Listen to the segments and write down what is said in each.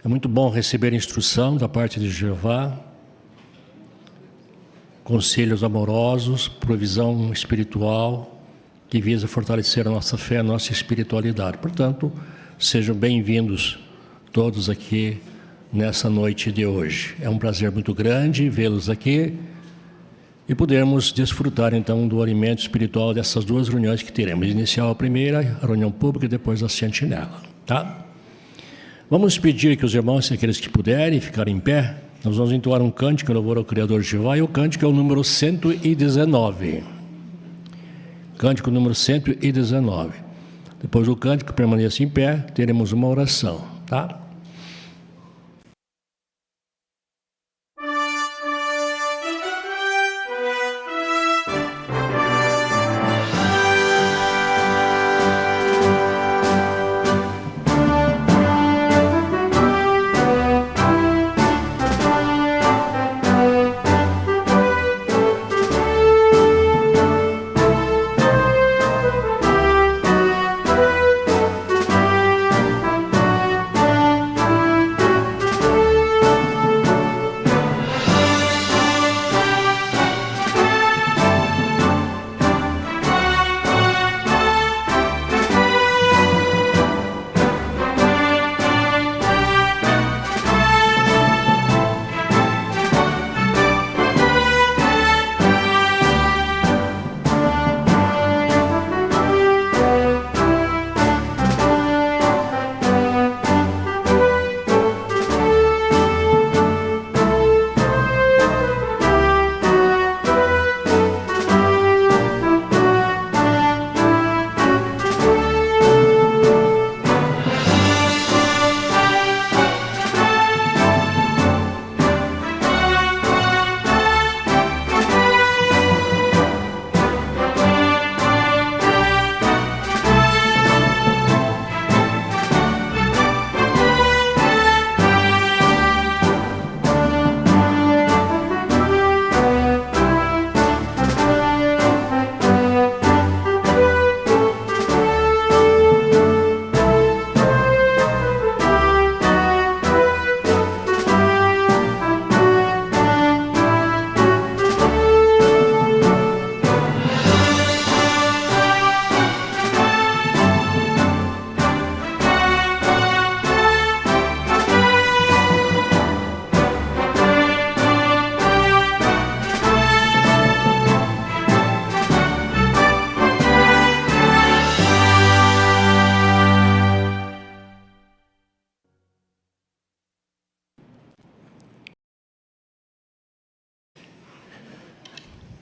É muito bom receber instrução da parte de Jeová, conselhos amorosos, provisão espiritual, que visa fortalecer a nossa fé, a nossa espiritualidade. Portanto, sejam bem-vindos todos aqui nessa noite de hoje. É um prazer muito grande vê-los aqui e podermos desfrutar então do alimento espiritual dessas duas reuniões que teremos. Inicial a primeira, a reunião pública, e depois a sentinela, tá? Vamos pedir que os irmãos, aqueles que puderem, ficarem em pé. Nós vamos entoar um cântico em louvor ao Criador Jeová, e o cântico é o número 119. Cântico número 119. Depois do cântico, permaneça em pé, teremos uma oração, tá?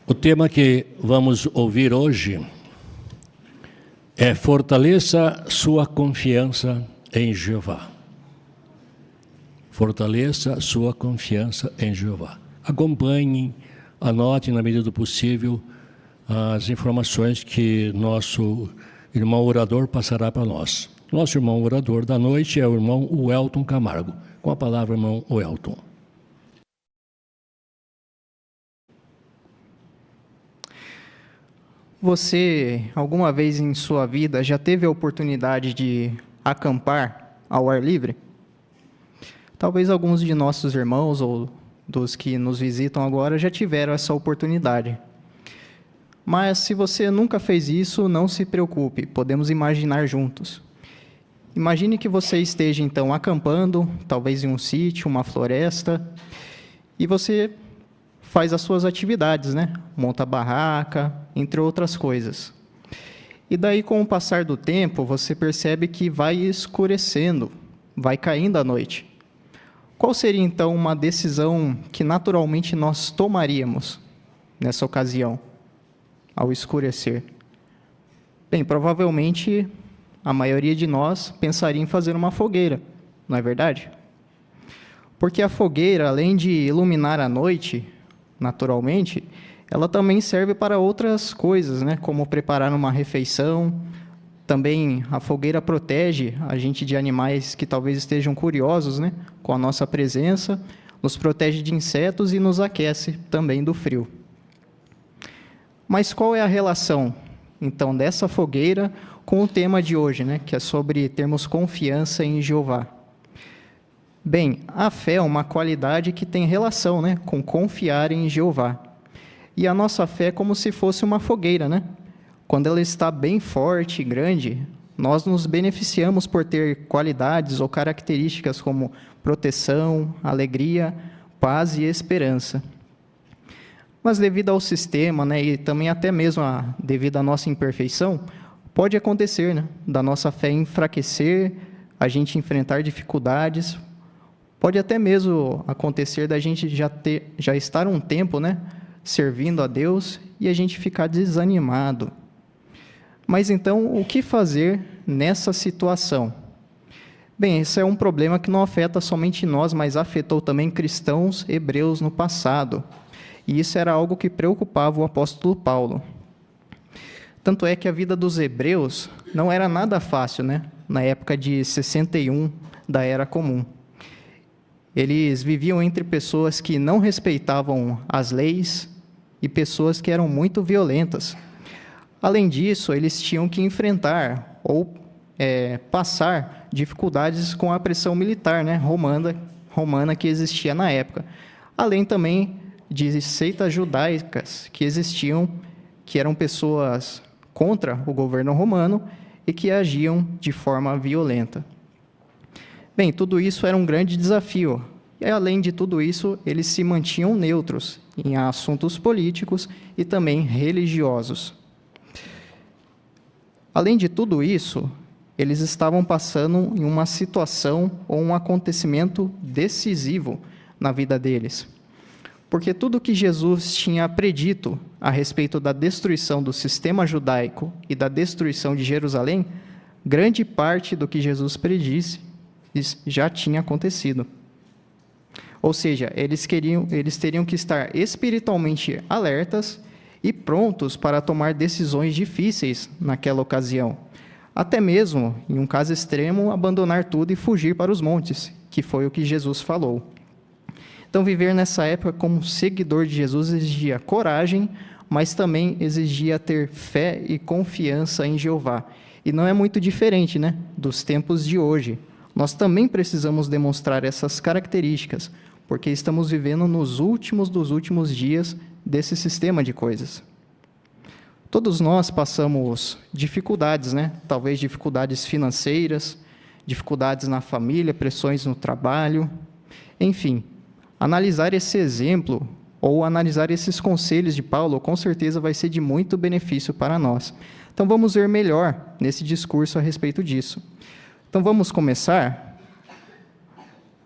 O tema que vamos ouvir hoje é fortaleça sua confiança em Jeová. Fortaleça sua confiança em Jeová. Acompanhem, anotem na medida do possível as informações que nosso irmão orador passará para nós. Nosso irmão orador da noite é o irmão Welton Camargo. Com a palavra, irmão Welton. Você, alguma vez em sua vida, já teve a oportunidade de acampar ao ar livre? Talvez alguns de nossos irmãos ou dos que nos visitam agora já tiveram essa oportunidade. Mas se você nunca fez isso, não se preocupe, podemos imaginar juntos. Imagine que você esteja então acampando, talvez em um sítio, uma floresta, e você faz as suas atividades, né? Monta a barraca, entre outras coisas. E daí, com o passar do tempo, você percebe que vai escurecendo, vai caindo a noite. Qual seria, então, uma decisão que naturalmente nós tomaríamos nessa ocasião, ao escurecer? Bem, provavelmente a maioria de nós pensaria em fazer uma fogueira, não é verdade? Porque a fogueira, além de iluminar a noite, naturalmente, ela também serve para outras coisas, né? Como preparar uma refeição. Também a fogueira protege a gente de animais que talvez estejam curiosos, né? Com a nossa presença, nos protege de insetos e nos aquece também do frio. Mas qual é a relação, então, dessa fogueira com o tema de hoje, né? Que é sobre termos confiança em Jeová? Bem, a fé é uma qualidade que tem relação, né, com confiar em Jeová. E a nossa fé é como se fosse uma fogueira, né? Quando ela está bem forte e grande, nós nos beneficiamos por ter qualidades ou características como proteção, alegria, paz e esperança. Mas devido ao sistema, né, e também até mesmo devido à nossa imperfeição, pode acontecer, né, da nossa fé enfraquecer, a gente enfrentar dificuldades. Pode até mesmo acontecer da gente já estar um tempo, né, servindo a Deus e a gente ficar desanimado. Mas então, o que fazer nessa situação? Bem, esse é um problema que não afeta somente nós, mas afetou também cristãos hebreus no passado. E isso era algo que preocupava o apóstolo Paulo. Tanto é que a vida dos hebreus não era nada fácil, né, na época de 61 da Era Comum. Eles viviam entre pessoas que não respeitavam as leis e pessoas que eram muito violentas. Além disso, eles tinham que enfrentar ou passar dificuldades com a pressão militar, né, romana que existia na época. Além também de seitas judaicas que existiam, que eram pessoas contra o governo romano e que agiam de forma violenta. Bem, tudo isso era um grande desafio. E, além de tudo isso, eles se mantinham neutros em assuntos políticos e também religiosos. Além de tudo isso, eles estavam passando em uma situação ou um acontecimento decisivo na vida deles. Porque tudo que Jesus tinha predito a respeito da destruição do sistema judaico e da destruição de Jerusalém, grande parte do que Jesus predisse já tinha acontecido. Ou seja, eles teriam que estar espiritualmente alertas e prontos para tomar decisões difíceis naquela ocasião. Até mesmo, em um caso extremo, abandonar tudo e fugir para os montes, que foi o que Jesus falou. Então, viver nessa época como seguidor de Jesus exigia coragem, mas também exigia ter fé e confiança em Jeová. E não é muito diferente, né, dos tempos de hoje. Nós também precisamos demonstrar essas características, porque estamos vivendo nos últimos dos últimos dias desse sistema de coisas. Todos nós passamos dificuldades, né? Talvez dificuldades financeiras, dificuldades na família, pressões no trabalho. Enfim, analisar esse exemplo ou analisar esses conselhos de Paulo, com certeza vai ser de muito benefício para nós. Então, vamos ver melhor nesse discurso a respeito disso. Então, vamos começar?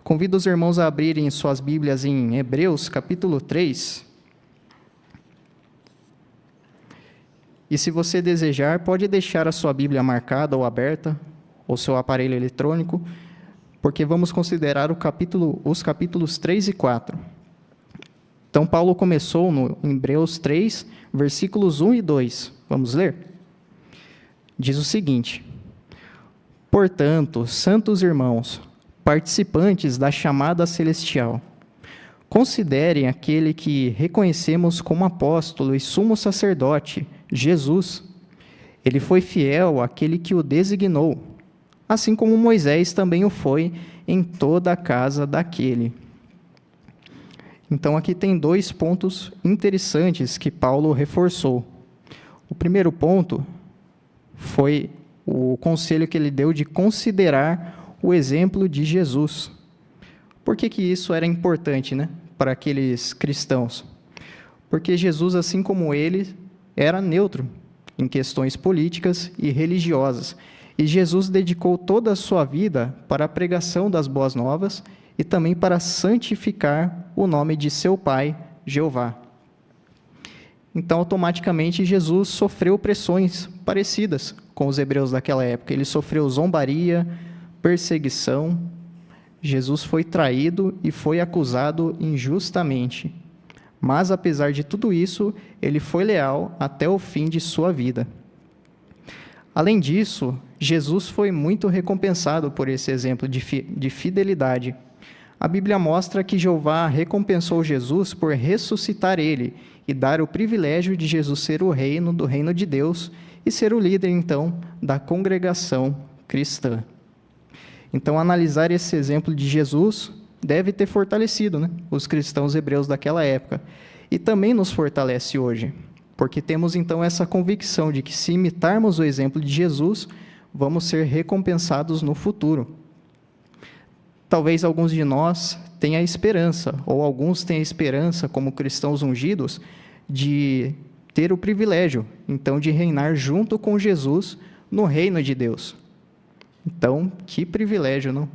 Convido os irmãos a abrirem suas Bíblias em Hebreus, capítulo 3. E se você desejar, pode deixar a sua Bíblia marcada ou aberta, ou seu aparelho eletrônico, porque vamos considerar os capítulos 3 e 4. Então, Paulo começou em Hebreus 3, versículos 1 e 2. Vamos ler? Diz o seguinte: Portanto, santos irmãos, participantes da chamada celestial, considerem aquele que reconhecemos como apóstolo e sumo sacerdote, Jesus. Ele foi fiel àquele que o designou, assim como Moisés também o foi em toda a casa daquele. Então, aqui tem 2 pontos interessantes que Paulo reforçou. O primeiro ponto foi o conselho que ele deu de considerar o exemplo de Jesus. Por que isso era importante, né, para aqueles cristãos? Porque Jesus, assim como ele, era neutro em questões políticas e religiosas. E Jesus dedicou toda a sua vida para a pregação das boas novas e também para santificar o nome de seu Pai, Jeová. Então, automaticamente, Jesus sofreu pressões parecidas com os hebreus daquela época. Ele sofreu zombaria, perseguição. Jesus foi traído e foi acusado injustamente. Mas, apesar de tudo isso, ele foi leal até o fim de sua vida. Além disso, Jesus foi muito recompensado por esse exemplo de fidelidade. A Bíblia mostra que Jeová recompensou Jesus por ressuscitar ele e dar o privilégio de Jesus ser o reino do reino de Deus e ser o líder, então, da congregação cristã. Então, analisar esse exemplo de Jesus deve ter fortalecido, né, os cristãos hebreus daquela época. E também nos fortalece hoje, porque temos então essa convicção de que se imitarmos o exemplo de Jesus, vamos ser recompensados no futuro. Talvez alguns de nós tenham a esperança, ou alguns tenham a esperança, como cristãos ungidos, de ter o privilégio, então, de reinar junto com Jesus no reino de Deus. Então, que privilégio, não?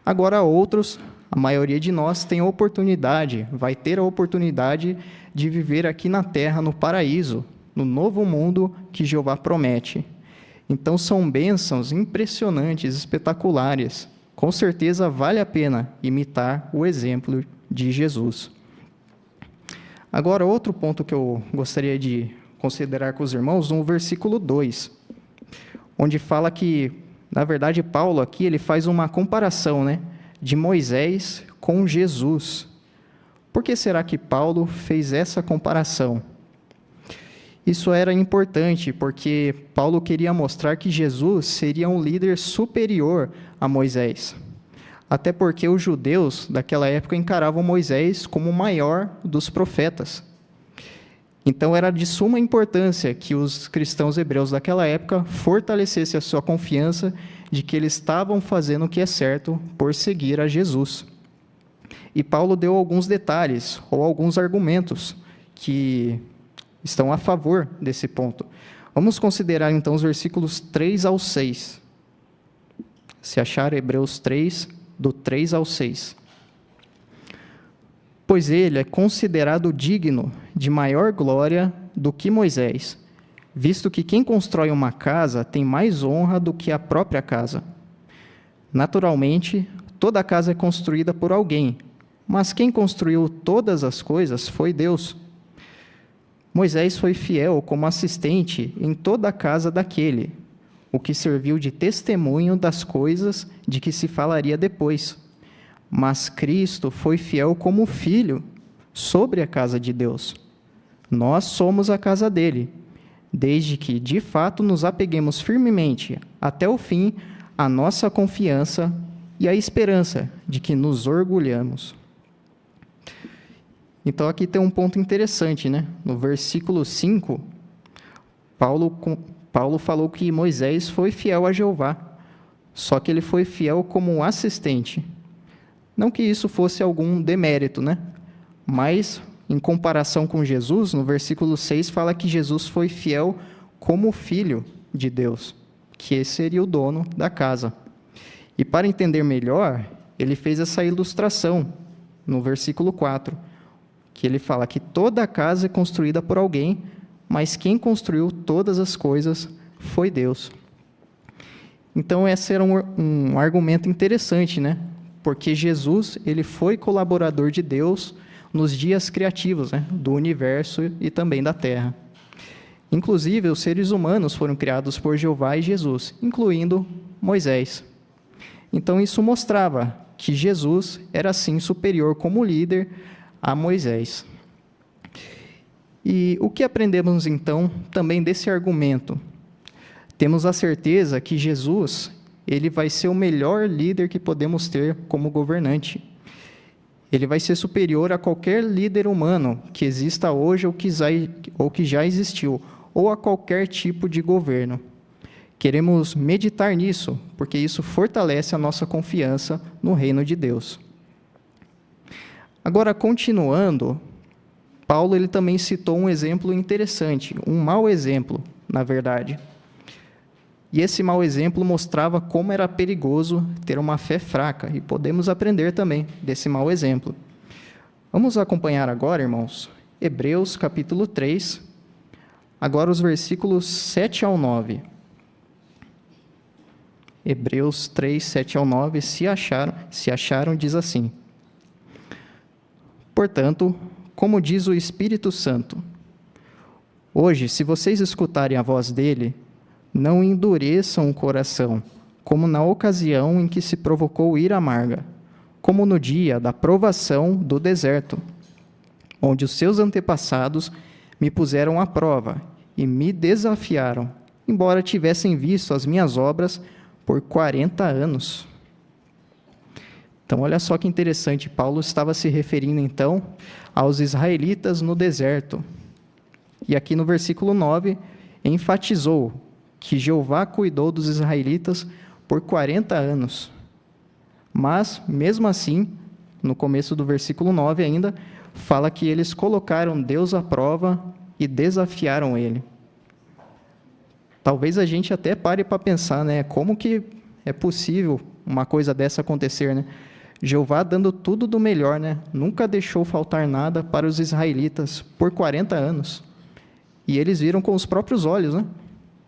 Agora, outros, a maioria de nós tem a oportunidade, vai ter a oportunidade de viver aqui na terra, no paraíso, no novo mundo que Jeová promete. Então, são bênçãos impressionantes, espetaculares. Com certeza, vale a pena imitar o exemplo de Jesus. Agora, outro ponto que eu gostaria de considerar com os irmãos, no versículo 2, onde fala que, na verdade, Paulo aqui ele faz uma comparação, né, de Moisés com Jesus. Por que será que Paulo fez essa comparação? Isso era importante porque Paulo queria mostrar que Jesus seria um líder superior a Moisés. Até porque os judeus daquela época encaravam Moisés como o maior dos profetas. Então era de suma importância que os cristãos hebreus daquela época fortalecessem a sua confiança de que eles estavam fazendo o que é certo por seguir a Jesus. E Paulo deu alguns detalhes ou alguns argumentos que estão a favor desse ponto. Vamos considerar então os versículos 3 ao 6. Se achar Hebreus 3, do 3 ao 6. Pois ele é considerado digno de maior glória do que Moisés, visto que quem constrói uma casa tem mais honra do que a própria casa. Naturalmente, toda casa é construída por alguém, mas quem construiu todas as coisas foi Deus. Moisés foi fiel como assistente em toda a casa daquele, o que serviu de testemunho das coisas de que se falaria depois. Mas Cristo foi fiel como filho sobre a casa de Deus. Nós somos a casa dele, desde que, de fato, nos apeguemos firmemente até o fim à nossa confiança e à esperança de que nos orgulhamos. Então, aqui tem um ponto interessante, né? No versículo 5, Paulo falou que Moisés foi fiel a Jeová, só que ele foi fiel como um assistente. Não que isso fosse algum demérito, né? Mas, em comparação com Jesus, no versículo 6, fala que Jesus foi fiel como filho de Deus, que esse seria o dono da casa. E para entender melhor, ele fez essa ilustração no versículo 4, que ele fala que toda a casa é construída por alguém, mas quem construiu todas as coisas foi Deus. Então, esse era um argumento interessante, né? Porque Jesus, ele foi colaborador de Deus nos dias criativos, né, do universo e também da terra. Inclusive, os seres humanos foram criados por Jeová e Jesus, incluindo Moisés. Então, isso mostrava que Jesus era, sim, superior como líder a Moisés. E o que aprendemos, então, também desse argumento? Temos a certeza que Jesus, ele vai ser o melhor líder que podemos ter como governante. Ele vai ser superior a qualquer líder humano que exista hoje ou que já existiu, ou a qualquer tipo de governo. Queremos meditar nisso, porque isso fortalece a nossa confiança no reino de Deus. Agora, continuando, Paulo ele também citou um exemplo interessante, um mau exemplo, na verdade. E esse mau exemplo mostrava como era perigoso ter uma fé fraca, e podemos aprender também desse mau exemplo. Vamos acompanhar agora, irmãos, Hebreus capítulo 3, agora os versículos 7 ao 9. Hebreus 3, 7 ao 9, se acharam, diz assim: Portanto, como diz o Espírito Santo, hoje, se vocês escutarem a voz dele, não endureçam o coração, como na ocasião em que se provocou ira amarga, como no dia da provação do deserto, onde os seus antepassados me puseram à prova e me desafiaram, embora tivessem visto as minhas obras por 40 anos. Então, olha só que interessante, Paulo estava se referindo, então, aos israelitas no deserto. E aqui no versículo 9, enfatizou que Jeová cuidou dos israelitas por 40 anos. Mas, mesmo assim, no começo do versículo 9 ainda, fala que eles colocaram Deus à prova e desafiaram Ele. Talvez a gente até pare para pensar, né? Como que é possível uma coisa dessa acontecer, né? Jeová dando tudo do melhor, né? Nunca deixou faltar nada para os israelitas por 40 anos. E eles viram com os próprios olhos, né?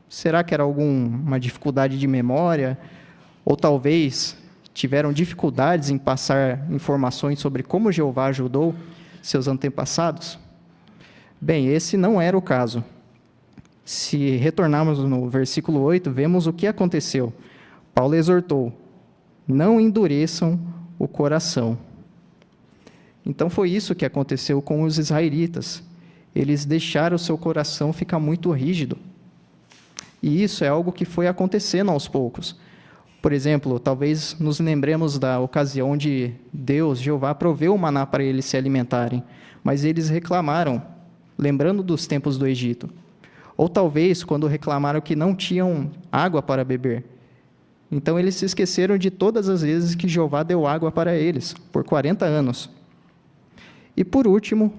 Será que era alguma dificuldade de memória? Ou talvez tiveram dificuldades em passar informações sobre como Jeová ajudou seus antepassados? Bem, esse não era o caso. Se retornarmos no versículo 8, vemos o que aconteceu. Paulo exortou: não endureçam o coração. Então foi isso que aconteceu com os israelitas. Eles deixaram o seu coração ficar muito rígido. E isso é algo que foi acontecendo aos poucos. Por exemplo, talvez nos lembremos da ocasião onde Deus, Jeová, proveu o maná para eles se alimentarem, mas eles reclamaram, lembrando dos tempos do Egito. Ou talvez quando reclamaram que não tinham água para beber. Então eles se esqueceram de todas as vezes que Jeová deu água para eles, por 40 anos. E por último,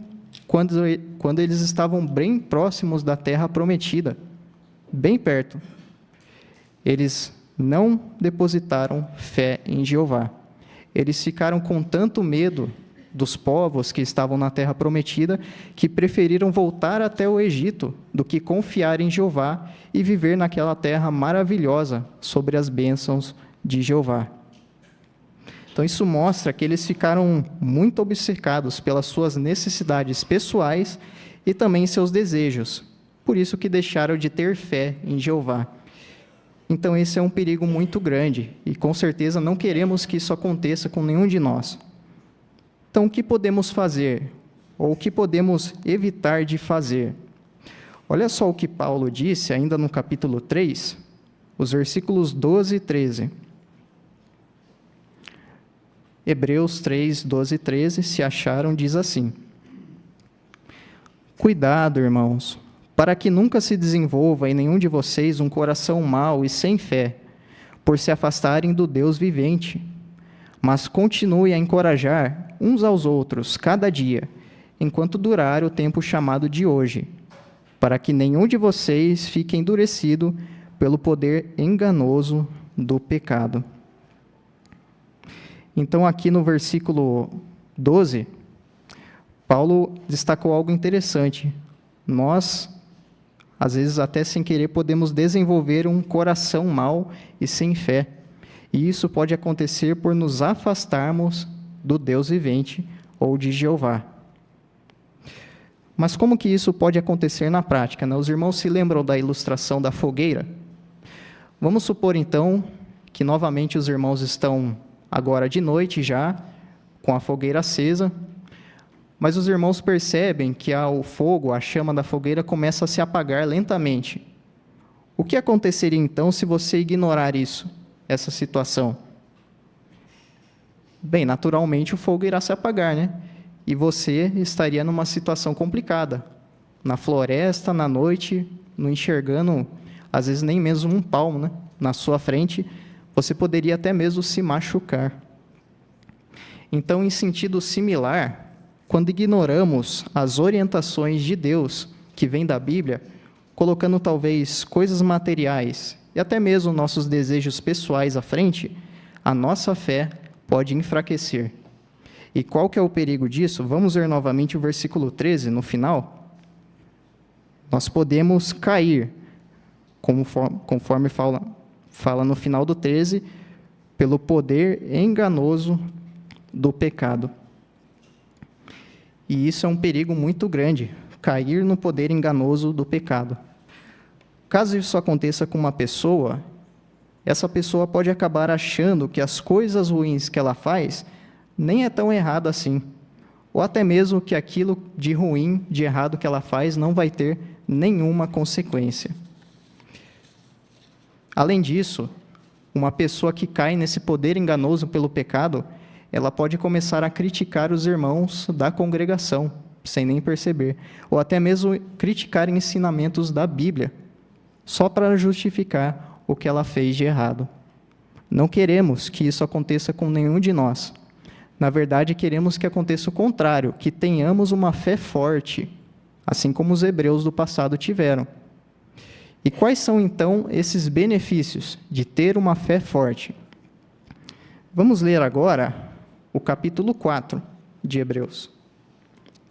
quando eles estavam bem próximos da terra prometida, bem perto, eles não depositaram fé em Jeová. Eles ficaram com tanto medo dos povos que estavam na terra prometida, que preferiram voltar até o Egito do que confiar em Jeová e viver naquela terra maravilhosa sobre as bênçãos de Jeová. Então isso mostra que eles ficaram muito obcecados pelas suas necessidades pessoais e também seus desejos, por isso que deixaram de ter fé em Jeová. Então esse é um perigo muito grande e com certeza não queremos que isso aconteça com nenhum de nós. Então, o que podemos fazer? Ou o que podemos evitar de fazer? Olha só o que Paulo disse, ainda no capítulo 3, os versículos 12 e 13. Hebreus 3, 12 e 13, se acharam, diz assim: cuidado, irmãos, para que nunca se desenvolva em nenhum de vocês um coração mau e sem fé, por se afastarem do Deus vivente. Mas continue a encorajar uns aos outros, cada dia, enquanto durar o tempo chamado de hoje, para que nenhum de vocês fique endurecido pelo poder enganoso do pecado. Então, aqui no versículo 12, Paulo destacou algo interessante. Nós, às vezes, até sem querer, podemos desenvolver um coração mau e sem fé. E isso pode acontecer por nos afastarmos do Deus vivente ou de Jeová. Mas como que isso pode acontecer na prática, né? Os irmãos se lembram da ilustração da fogueira? Vamos supor, então, que novamente os irmãos estão agora de noite já, com a fogueira acesa, mas os irmãos percebem que o fogo, a chama da fogueira, começa a se apagar lentamente. O que aconteceria, então, se você ignorar isso? Essa situação? Bem, naturalmente o fogo irá se apagar, né? E você estaria numa situação complicada. Na floresta, na noite, não enxergando, às vezes nem mesmo um palmo, né? Na sua frente, você poderia até mesmo se machucar. Então, em sentido similar, quando ignoramos as orientações de Deus, que vêm da Bíblia, colocando talvez coisas materiais e até mesmo nossos desejos pessoais à frente, a nossa fé pode enfraquecer. E qual que é o perigo disso? Vamos ver novamente o versículo 13, no final. Nós podemos cair, conforme fala no final do 13, pelo poder enganoso do pecado. E isso é um perigo muito grande, cair no poder enganoso do pecado. Caso isso aconteça com uma pessoa, essa pessoa pode acabar achando que as coisas ruins que ela faz nem é tão errado assim, ou até mesmo que aquilo de ruim, de errado que ela faz não vai ter nenhuma consequência. Além disso, uma pessoa que cai nesse poder enganoso pelo pecado, ela pode começar a criticar os irmãos da congregação, sem nem perceber, ou até mesmo criticar ensinamentos da Bíblia, só para justificar o que ela fez de errado. Não queremos que isso aconteça com nenhum de nós. Na verdade, queremos que aconteça o contrário, que tenhamos uma fé forte, assim como os hebreus do passado tiveram. E quais são, então, esses benefícios de ter uma fé forte? Vamos ler agora o capítulo 4 de Hebreus.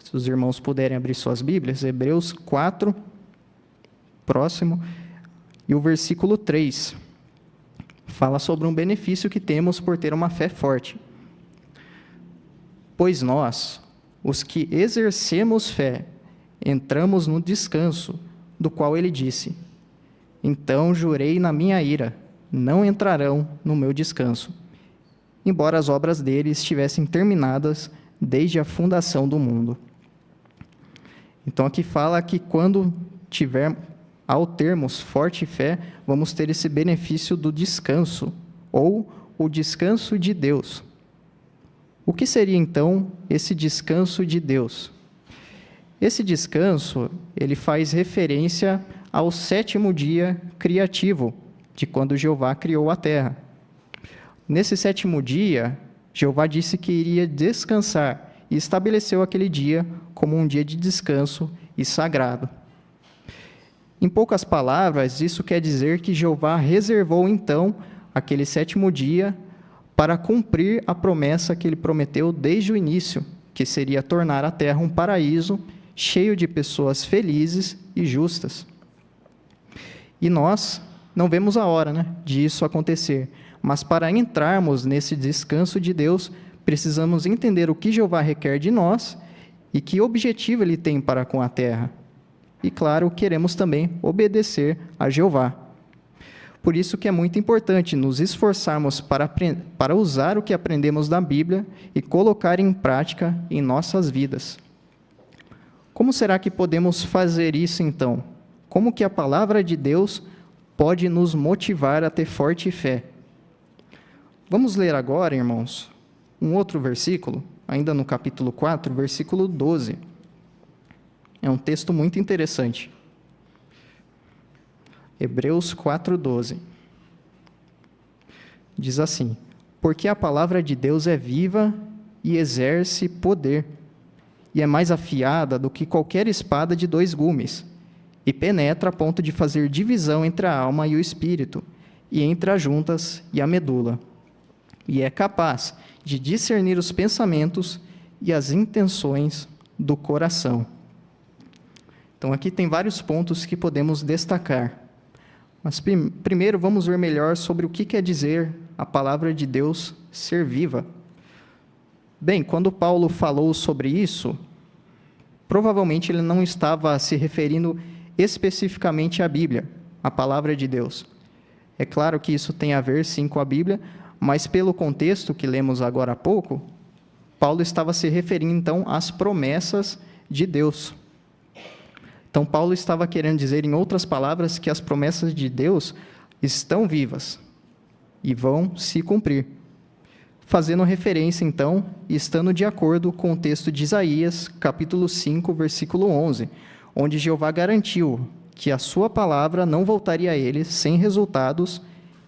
Se os irmãos puderem abrir suas Bíblias, Hebreus 4, próximo, e o versículo 3. Fala sobre um benefício que temos por ter uma fé forte. Pois nós, os que exercemos fé, entramos no descanso, do qual ele disse: então jurei na minha ira, não entrarão no meu descanso, embora as obras dele estivessem terminadas desde a fundação do mundo. Então aqui fala que ao termos forte fé, vamos ter esse benefício do descanso, ou o descanso de Deus. O que seria, então, esse descanso de Deus? Esse descanso, ele faz referência ao 7º dia criativo, de quando Jeová criou a terra. Nesse 7º dia, Jeová disse que iria descansar e estabeleceu aquele dia como um dia de descanso e sagrado. Em poucas palavras, isso quer dizer que Jeová reservou, então, aquele 7º dia para cumprir a promessa que ele prometeu desde o início, que seria tornar a terra um paraíso cheio de pessoas felizes e justas. E nós não vemos a hora, de isso acontecer, mas para entrarmos nesse descanso de Deus, precisamos entender o que Jeová requer de nós e que objetivo ele tem para com a terra. E, claro, queremos também obedecer a Jeová. Por isso que é muito importante nos esforçarmos para usar o que aprendemos da Bíblia e colocar em prática em nossas vidas. Como será que podemos fazer isso, então? Como que a palavra de Deus pode nos motivar a ter forte fé? Vamos ler agora, irmãos, um outro versículo, ainda no capítulo 4, versículo 12. É um texto muito interessante. Hebreus 4:12. Diz assim: porque a palavra de Deus é viva e exerce poder, e é mais afiada do que qualquer espada de 2 gumes, e penetra a ponto de fazer divisão entre a alma e o espírito, e entre as juntas e a medula, e é capaz de discernir os pensamentos e as intenções do coração. Então, aqui tem vários pontos que podemos destacar. Mas primeiro vamos ver melhor sobre o que quer dizer a palavra de Deus ser viva. Bem, quando Paulo falou sobre isso, provavelmente ele não estava se referindo especificamente à Bíblia, à palavra de Deus. É claro que isso tem a ver, sim, com a Bíblia, mas pelo contexto que lemos agora há pouco, Paulo estava se referindo, então, às promessas de Deus. Então, Paulo estava querendo dizer, em outras palavras, que as promessas de Deus estão vivas e vão se cumprir. Fazendo referência, então, e estando de acordo com o texto de Isaías, capítulo 5, versículo 11, onde Jeová garantiu que a sua palavra não voltaria a ele sem resultados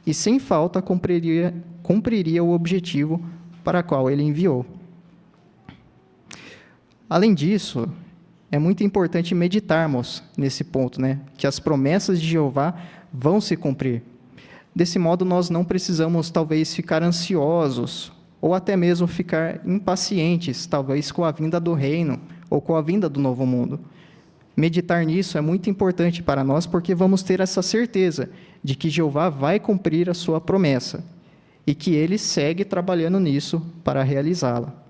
e sem falta cumpriria o objetivo para o qual ele enviou. Além disso, é muito importante meditarmos nesse ponto, que as promessas de Jeová vão se cumprir. Desse modo, nós não precisamos, talvez, ficar ansiosos ou até mesmo ficar impacientes, talvez, com a vinda do reino ou com a vinda do novo mundo. Meditar nisso é muito importante para nós, porque vamos ter essa certeza de que Jeová vai cumprir a sua promessa e que ele segue trabalhando nisso para realizá-la.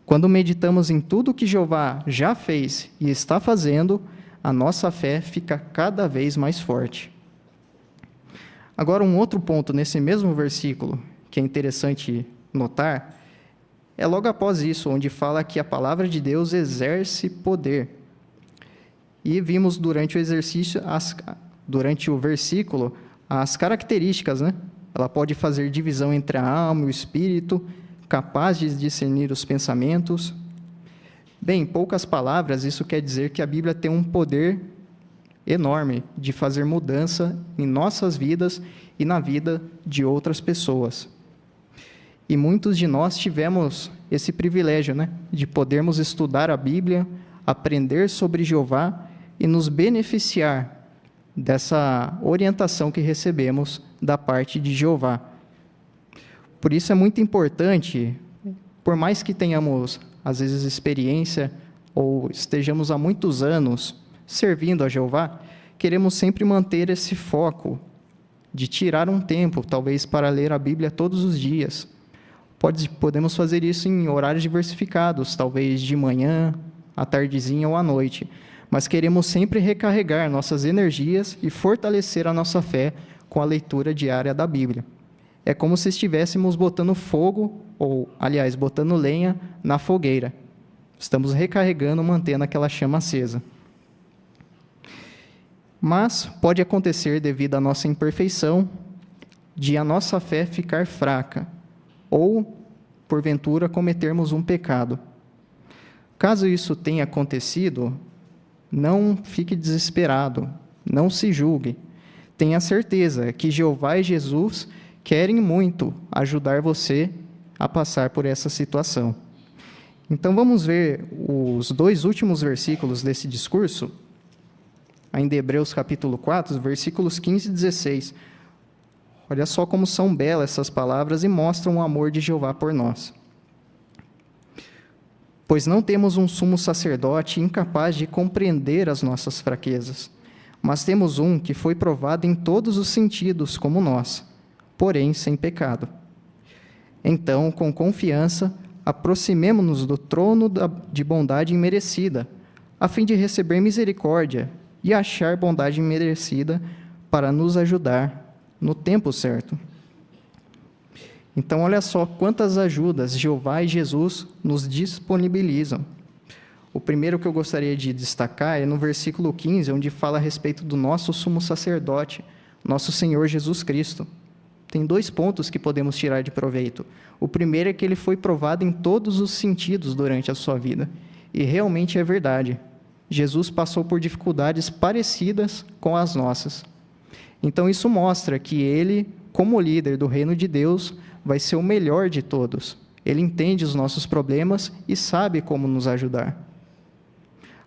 Quando meditamos em tudo que Jeová já fez e está fazendo, a nossa fé fica cada vez mais forte. Agora, um outro ponto nesse mesmo versículo, que é interessante notar, é logo após isso, onde fala que a palavra de Deus exerce poder. E vimos durante o versículo, as características, Ela pode fazer divisão entre a alma e o espírito, capaz de discernir os pensamentos. Bem, em poucas palavras, isso quer dizer que a Bíblia tem um poder enorme de fazer mudança em nossas vidas e na vida de outras pessoas. E muitos de nós tivemos esse privilégio, de podermos estudar a Bíblia, aprender sobre Jeová e nos beneficiar dessa orientação que recebemos da parte de Jeová. Por isso é muito importante, por mais que tenhamos, às vezes, experiência ou estejamos há muitos anos servindo a Jeová, queremos sempre manter esse foco de tirar um tempo, talvez, para ler a Bíblia todos os dias. Podemos fazer isso em horários diversificados, talvez de manhã, à tardezinha ou à noite, mas queremos sempre recarregar nossas energias e fortalecer a nossa fé com a leitura diária da Bíblia. É como se estivéssemos botando fogo, ou, aliás, botando lenha na fogueira. Estamos recarregando, mantendo aquela chama acesa. Mas pode acontecer, devido à nossa imperfeição, de a nossa fé ficar fraca, ou, porventura, cometermos um pecado. Caso isso tenha acontecido, não fique desesperado, não se julgue. Tenha certeza que Jeová e Jesus querem muito ajudar você a passar por essa situação. Então, vamos ver os 2 últimos versículos desse discurso, ainda em Hebreus capítulo 4, versículos 15 e 16. Olha só como são belas essas palavras e mostram o amor de Jeová por nós. Pois não temos um sumo sacerdote incapaz de compreender as nossas fraquezas, mas temos um que foi provado em todos os sentidos como nós, porém sem pecado. Então, com confiança, aproximemo-nos do trono de bondade imerecida, a fim de receber misericórdia e achar bondade imerecida para nos ajudar no tempo certo. Então, olha só quantas ajudas Jeová e Jesus nos disponibilizam. O primeiro que eu gostaria de destacar é no versículo 15, onde fala a respeito do nosso sumo sacerdote, nosso Senhor Jesus Cristo. Tem 2 pontos que podemos tirar de proveito. O primeiro é que ele foi provado em todos os sentidos durante a sua vida. E realmente é verdade. Jesus passou por dificuldades parecidas com as nossas. Então, isso mostra que ele, como líder do reino de Deus, vai ser o melhor de todos. Ele entende os nossos problemas e sabe como nos ajudar.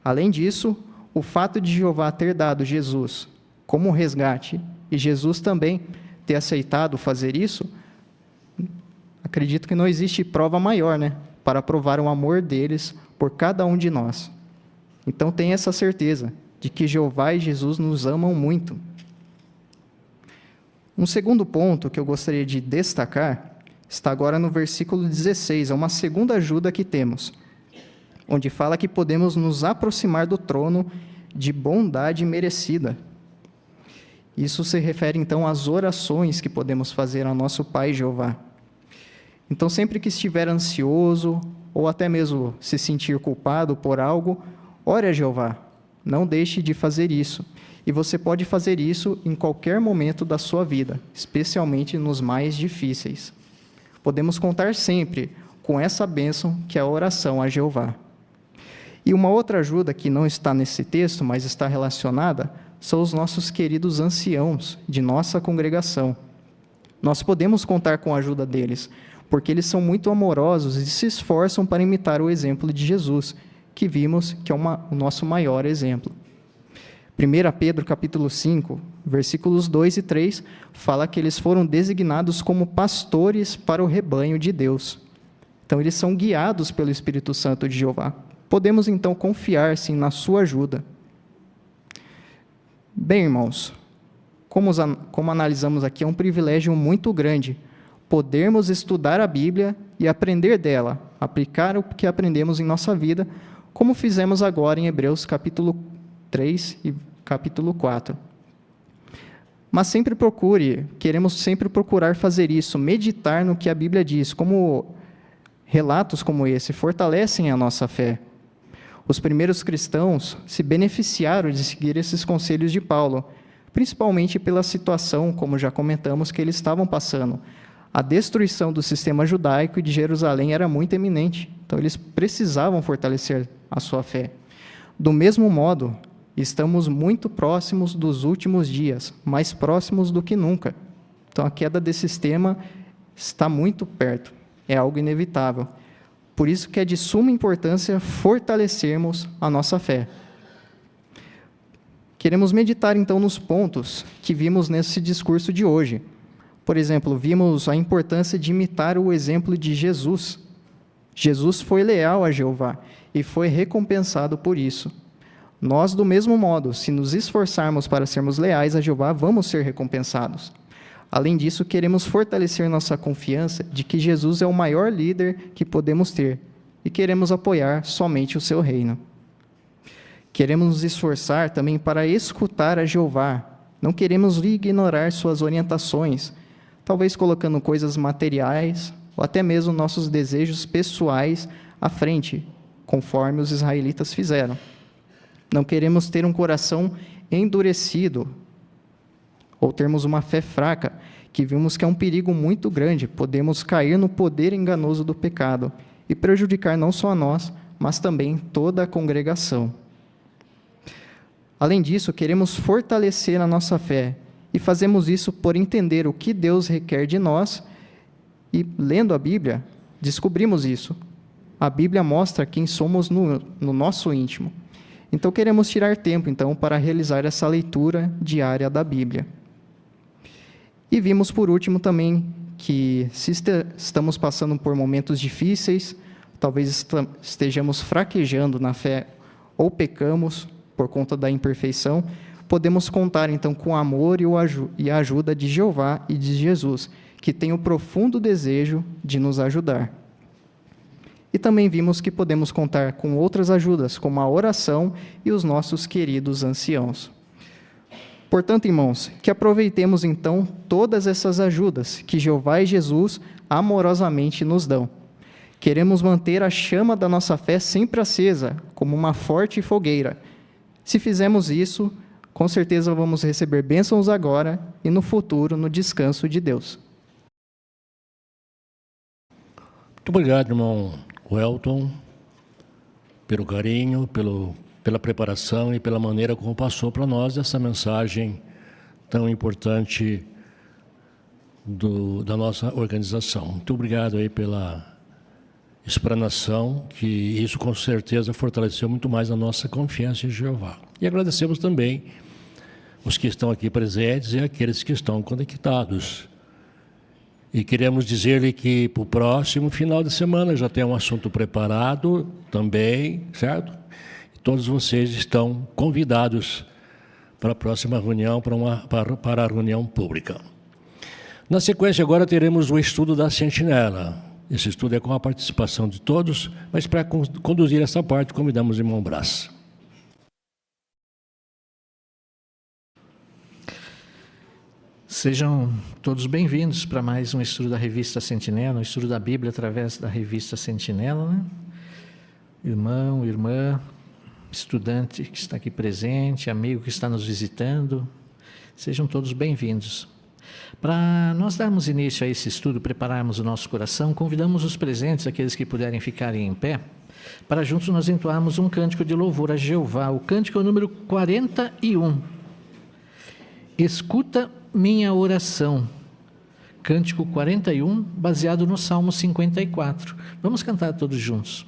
Além disso, o fato de Jeová ter dado Jesus como resgate e Jesus também ter aceitado fazer isso, acredito que não existe prova maior, para provar o amor deles por cada um de nós. Então, tenha essa certeza de que Jeová e Jesus nos amam muito. Um segundo ponto que eu gostaria de destacar está agora no versículo 16, é uma segunda ajuda que temos, onde fala que podemos nos aproximar do trono de bondade merecida. Isso se refere, então, às orações que podemos fazer ao nosso Pai Jeová. Então, sempre que estiver ansioso, ou até mesmo se sentir culpado por algo, ore a Jeová, não deixe de fazer isso. E você pode fazer isso em qualquer momento da sua vida, especialmente nos mais difíceis. Podemos contar sempre com essa bênção que é a oração a Jeová. E uma outra ajuda que não está nesse texto, mas está relacionada, são os nossos queridos anciãos de nossa congregação. Nós podemos contar com a ajuda deles, porque eles são muito amorosos e se esforçam para imitar o exemplo de Jesus, que vimos que é o nosso maior exemplo. 1 Pedro capítulo 5, versículos 2 e 3, fala que eles foram designados como pastores para o rebanho de Deus. Então, eles são guiados pelo Espírito Santo de Jeová. Podemos, então, confiar, sim, na sua ajuda. Bem, irmãos, como analisamos aqui, é um privilégio muito grande podermos estudar a Bíblia e aprender dela, aplicar o que aprendemos em nossa vida, como fizemos agora em Hebreus capítulo 3 e capítulo 4. Mas queremos sempre procurar fazer isso, meditar no que a Bíblia diz, como relatos como esse fortalecem a nossa fé. Os primeiros cristãos se beneficiaram de seguir esses conselhos de Paulo, principalmente pela situação, como já comentamos, que eles estavam passando. A destruição do sistema judaico e de Jerusalém era muito eminente, então eles precisavam fortalecer a sua fé. Do mesmo modo, estamos muito próximos dos últimos dias, mais próximos do que nunca. Então, a queda desse sistema está muito perto, é algo inevitável. Por isso que é de suma importância fortalecermos a nossa fé. Queremos meditar, então, nos pontos que vimos nesse discurso de hoje. Por exemplo, vimos a importância de imitar o exemplo de Jesus. Jesus foi leal a Jeová e foi recompensado por isso. Nós, do mesmo modo, se nos esforçarmos para sermos leais a Jeová, vamos ser recompensados. Além disso, queremos fortalecer nossa confiança de que Jesus é o maior líder que podemos ter e queremos apoiar somente o seu reino. Queremos nos esforçar também para escutar a Jeová. Não queremos ignorar suas orientações, talvez colocando coisas materiais ou até mesmo nossos desejos pessoais à frente, conforme os israelitas fizeram. Não queremos ter um coração endurecido ou termos uma fé fraca, que vimos que é um perigo muito grande. Podemos cair no poder enganoso do pecado e prejudicar não só a nós, mas também toda a congregação. Além disso, queremos fortalecer a nossa fé e fazemos isso por entender o que Deus requer de nós e, lendo a Bíblia, descobrimos isso. A Bíblia mostra quem somos no nosso íntimo. Então, queremos tirar tempo, para realizar essa leitura diária da Bíblia. E vimos, por último, também que se estamos passando por momentos difíceis, talvez estejamos fraquejando na fé ou pecamos por conta da imperfeição, podemos contar, então, com o amor e a ajuda de Jeová e de Jesus, que tem o profundo desejo de nos ajudar. E também vimos que podemos contar com outras ajudas, como a oração e os nossos queridos anciãos. Portanto, irmãos, que aproveitemos, então, todas essas ajudas que Jeová e Jesus amorosamente nos dão. Queremos manter a chama da nossa fé sempre acesa, como uma forte fogueira. Se fizermos isso, com certeza vamos receber bênçãos agora e no futuro, no descanso de Deus. Muito obrigado, irmão Welton, pelo carinho, pela preparação e pela maneira como passou para nós essa mensagem tão importante da nossa organização. Muito obrigado aí pela explanação, que isso com certeza fortaleceu muito mais a nossa confiança em Jeová. E agradecemos também os que estão aqui presentes e aqueles que estão conectados. E queremos dizer-lhe que para o próximo final de semana já tem um assunto preparado também, certo? Todos vocês estão convidados para a próxima reunião, para a reunião pública. Na sequência, agora teremos o estudo da sentinela. Esse estudo é com a participação de todos, mas para conduzir essa parte, convidamos o irmão Brás. Sejam todos bem-vindos para mais um estudo da Revista Sentinela, um estudo da Bíblia através da Revista Sentinela, né? Irmão, irmã, estudante que está aqui presente, amigo que está nos visitando, sejam todos bem-vindos. Para nós darmos início a esse estudo, prepararmos o nosso coração, convidamos os presentes, aqueles que puderem ficarem em pé, para juntos nós entoarmos um cântico de louvor a Jeová, o cântico número 41. Escuta minha oração. Cântico 41, baseado no Salmo 54. Vamos cantar todos juntos.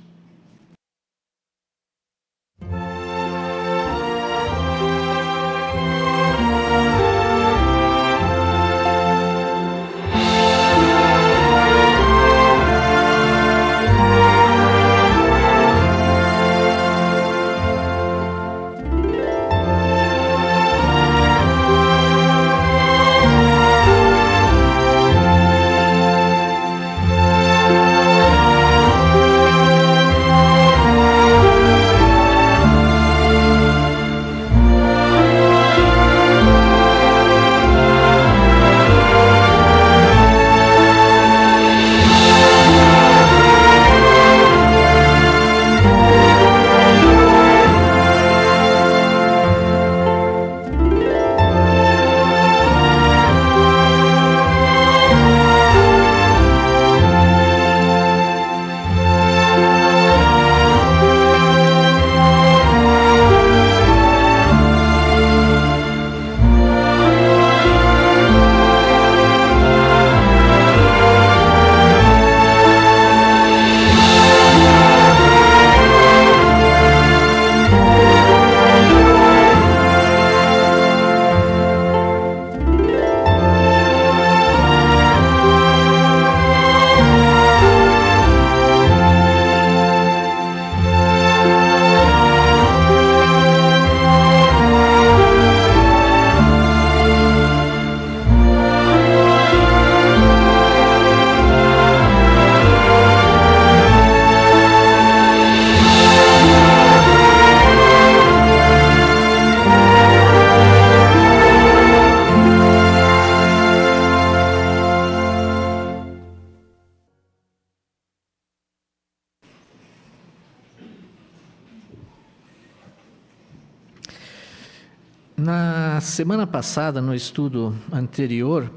Na semana passada, no estudo anterior,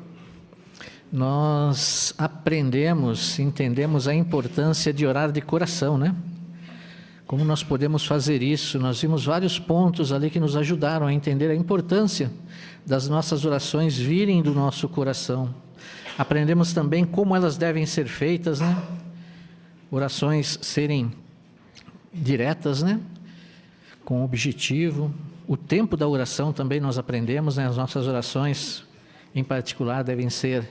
nós entendemos a importância de orar de coração, né? Como nós podemos fazer isso? Nós vimos vários pontos ali que nos ajudaram a entender a importância das nossas orações virem do nosso coração. Aprendemos também como elas devem ser feitas, né? Orações serem diretas, né? Com objetivo. O tempo da oração também nós aprendemos, né? As nossas orações, em particular, devem ser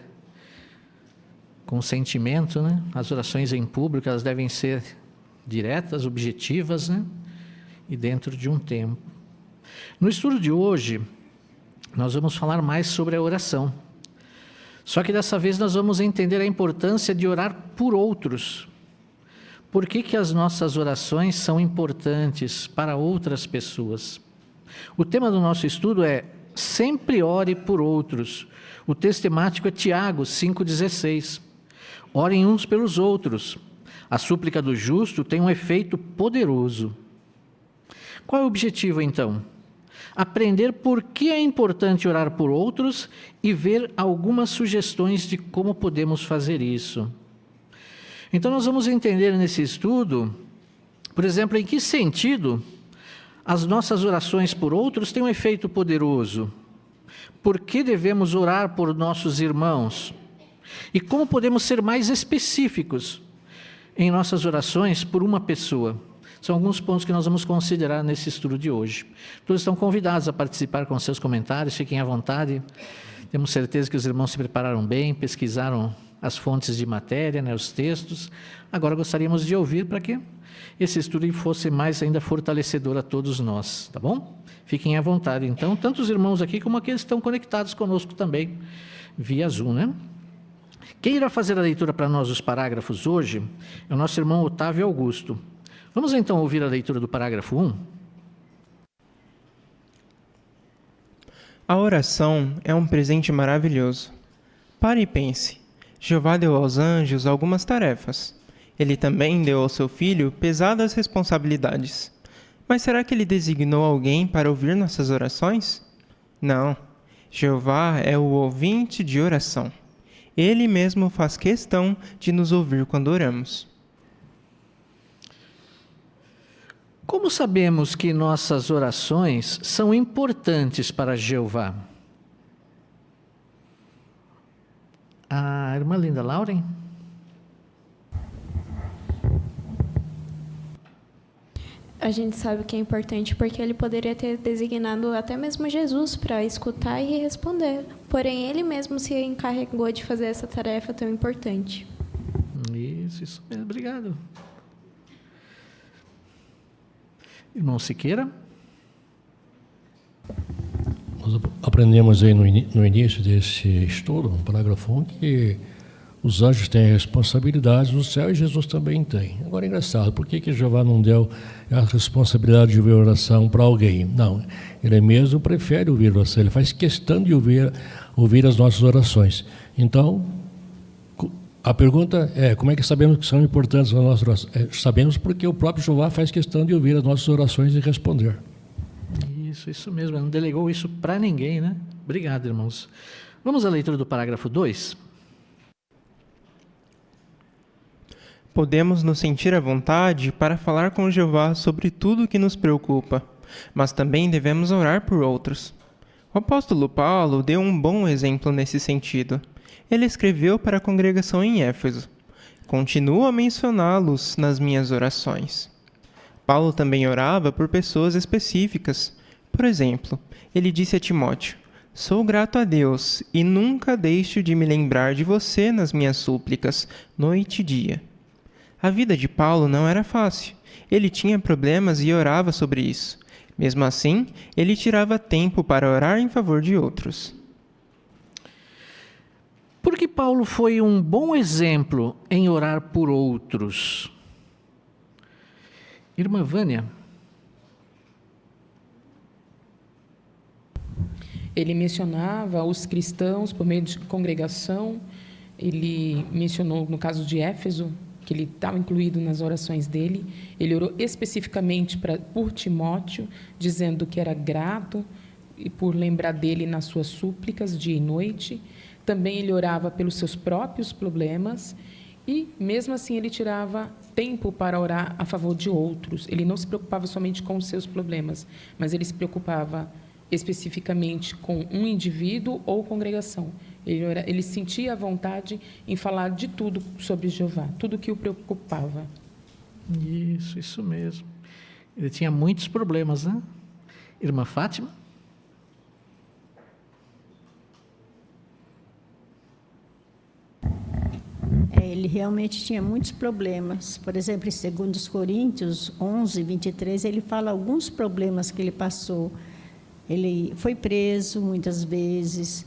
com sentimento, né? As orações em público, elas devem ser diretas, objetivas, né? E dentro de um tempo. No estudo de hoje, nós vamos falar mais sobre a oração. Só que dessa vez nós vamos entender a importância de orar por outros. Por que as nossas orações são importantes para outras pessoas? O tema do nosso estudo é sempre ore por outros. O texto temático é Tiago 5,16. Orem uns pelos outros. A súplica do justo tem um efeito poderoso. Qual é o objetivo, então? Aprender por que é importante orar por outros e ver algumas sugestões de como podemos fazer isso. Então, nós vamos entender nesse estudo, por exemplo, em que sentido as nossas orações por outros têm um efeito poderoso. Por que devemos orar por nossos irmãos? E como podemos ser mais específicos em nossas orações por uma pessoa? São alguns pontos que nós vamos considerar nesse estudo de hoje. Todos estão convidados a participar com seus comentários, fiquem à vontade. Temos certeza que os irmãos se prepararam bem, pesquisaram as fontes de matéria, né, os textos. Agora gostaríamos de ouvir para que esse estudo fosse mais ainda fortalecedor a todos nós, tá bom? Fiquem à vontade, então, tanto os irmãos aqui como aqueles que estão conectados conosco também, via Zoom, né? Quem irá fazer a leitura para nós dos parágrafos hoje é o nosso irmão Otávio Augusto. Vamos então ouvir a leitura do parágrafo 1? A oração é um presente maravilhoso. Pare e pense. Jeová deu aos anjos algumas tarefas. Ele também deu ao seu filho pesadas responsabilidades. Mas será que ele designou alguém para ouvir nossas orações? Não. Jeová é o ouvinte de oração. Ele mesmo faz questão de nos ouvir quando oramos. Como sabemos que nossas orações são importantes para Jeová? A irmã Linda Lauren? A gente sabe que é importante porque ele poderia ter designado até mesmo Jesus para escutar e responder. Porém, ele mesmo se encarregou de fazer essa tarefa tão importante. Isso mesmo. Obrigado. Irmão Siqueira? Nós aprendemos aí no início desse estudo, no parágrafo 1, que os anjos têm responsabilidades no céu e Jesus também tem. Agora é engraçado, por que Jeová não deu a responsabilidade de ouvir oração para alguém? Não, ele mesmo prefere ouvir oração, ele faz questão de ouvir as nossas orações. Então, a pergunta é, como é que sabemos que são importantes as nossas orações? Sabemos porque o próprio Jeová faz questão de ouvir as nossas orações e responder. Isso mesmo, não delegou isso para ninguém, né? Obrigado, irmãos. Vamos à leitura do parágrafo 2. Podemos nos sentir à vontade para falar com Jeová sobre tudo o que nos preocupa, mas também devemos orar por outros. O apóstolo Paulo deu um bom exemplo nesse sentido. Ele escreveu para a congregação em Éfeso: "Continuo a mencioná-los nas minhas orações." Paulo também orava por pessoas específicas. Por exemplo, ele disse a Timóteo: "Sou grato a Deus e nunca deixo de me lembrar de você nas minhas súplicas, noite e dia." A vida de Paulo não era fácil. Ele tinha problemas e orava sobre isso. Mesmo assim, ele tirava tempo para orar em favor de outros. Porque Paulo foi um bom exemplo em orar por outros. Irmã Vânia? Ele mencionava os cristãos por meio de congregação. Ele mencionou, no caso de Éfeso, que ele estava incluído nas orações dele. Ele orou especificamente por Timóteo, dizendo que era grato e por lembrar dele nas suas súplicas dia e noite. Também ele orava pelos seus próprios problemas e, mesmo assim, ele tirava tempo para orar a favor de outros. Ele não se preocupava somente com os seus problemas, mas ele se preocupava especificamente com um indivíduo ou congregação. Ele sentia a vontade em falar de tudo sobre Jeová, tudo que o preocupava. Isso mesmo. Ele tinha muitos problemas, né? Irmã Fátima? Ele realmente tinha muitos problemas. Por exemplo, em 2 Coríntios 11, 23, ele fala alguns problemas que ele passou. Ele foi preso muitas vezes,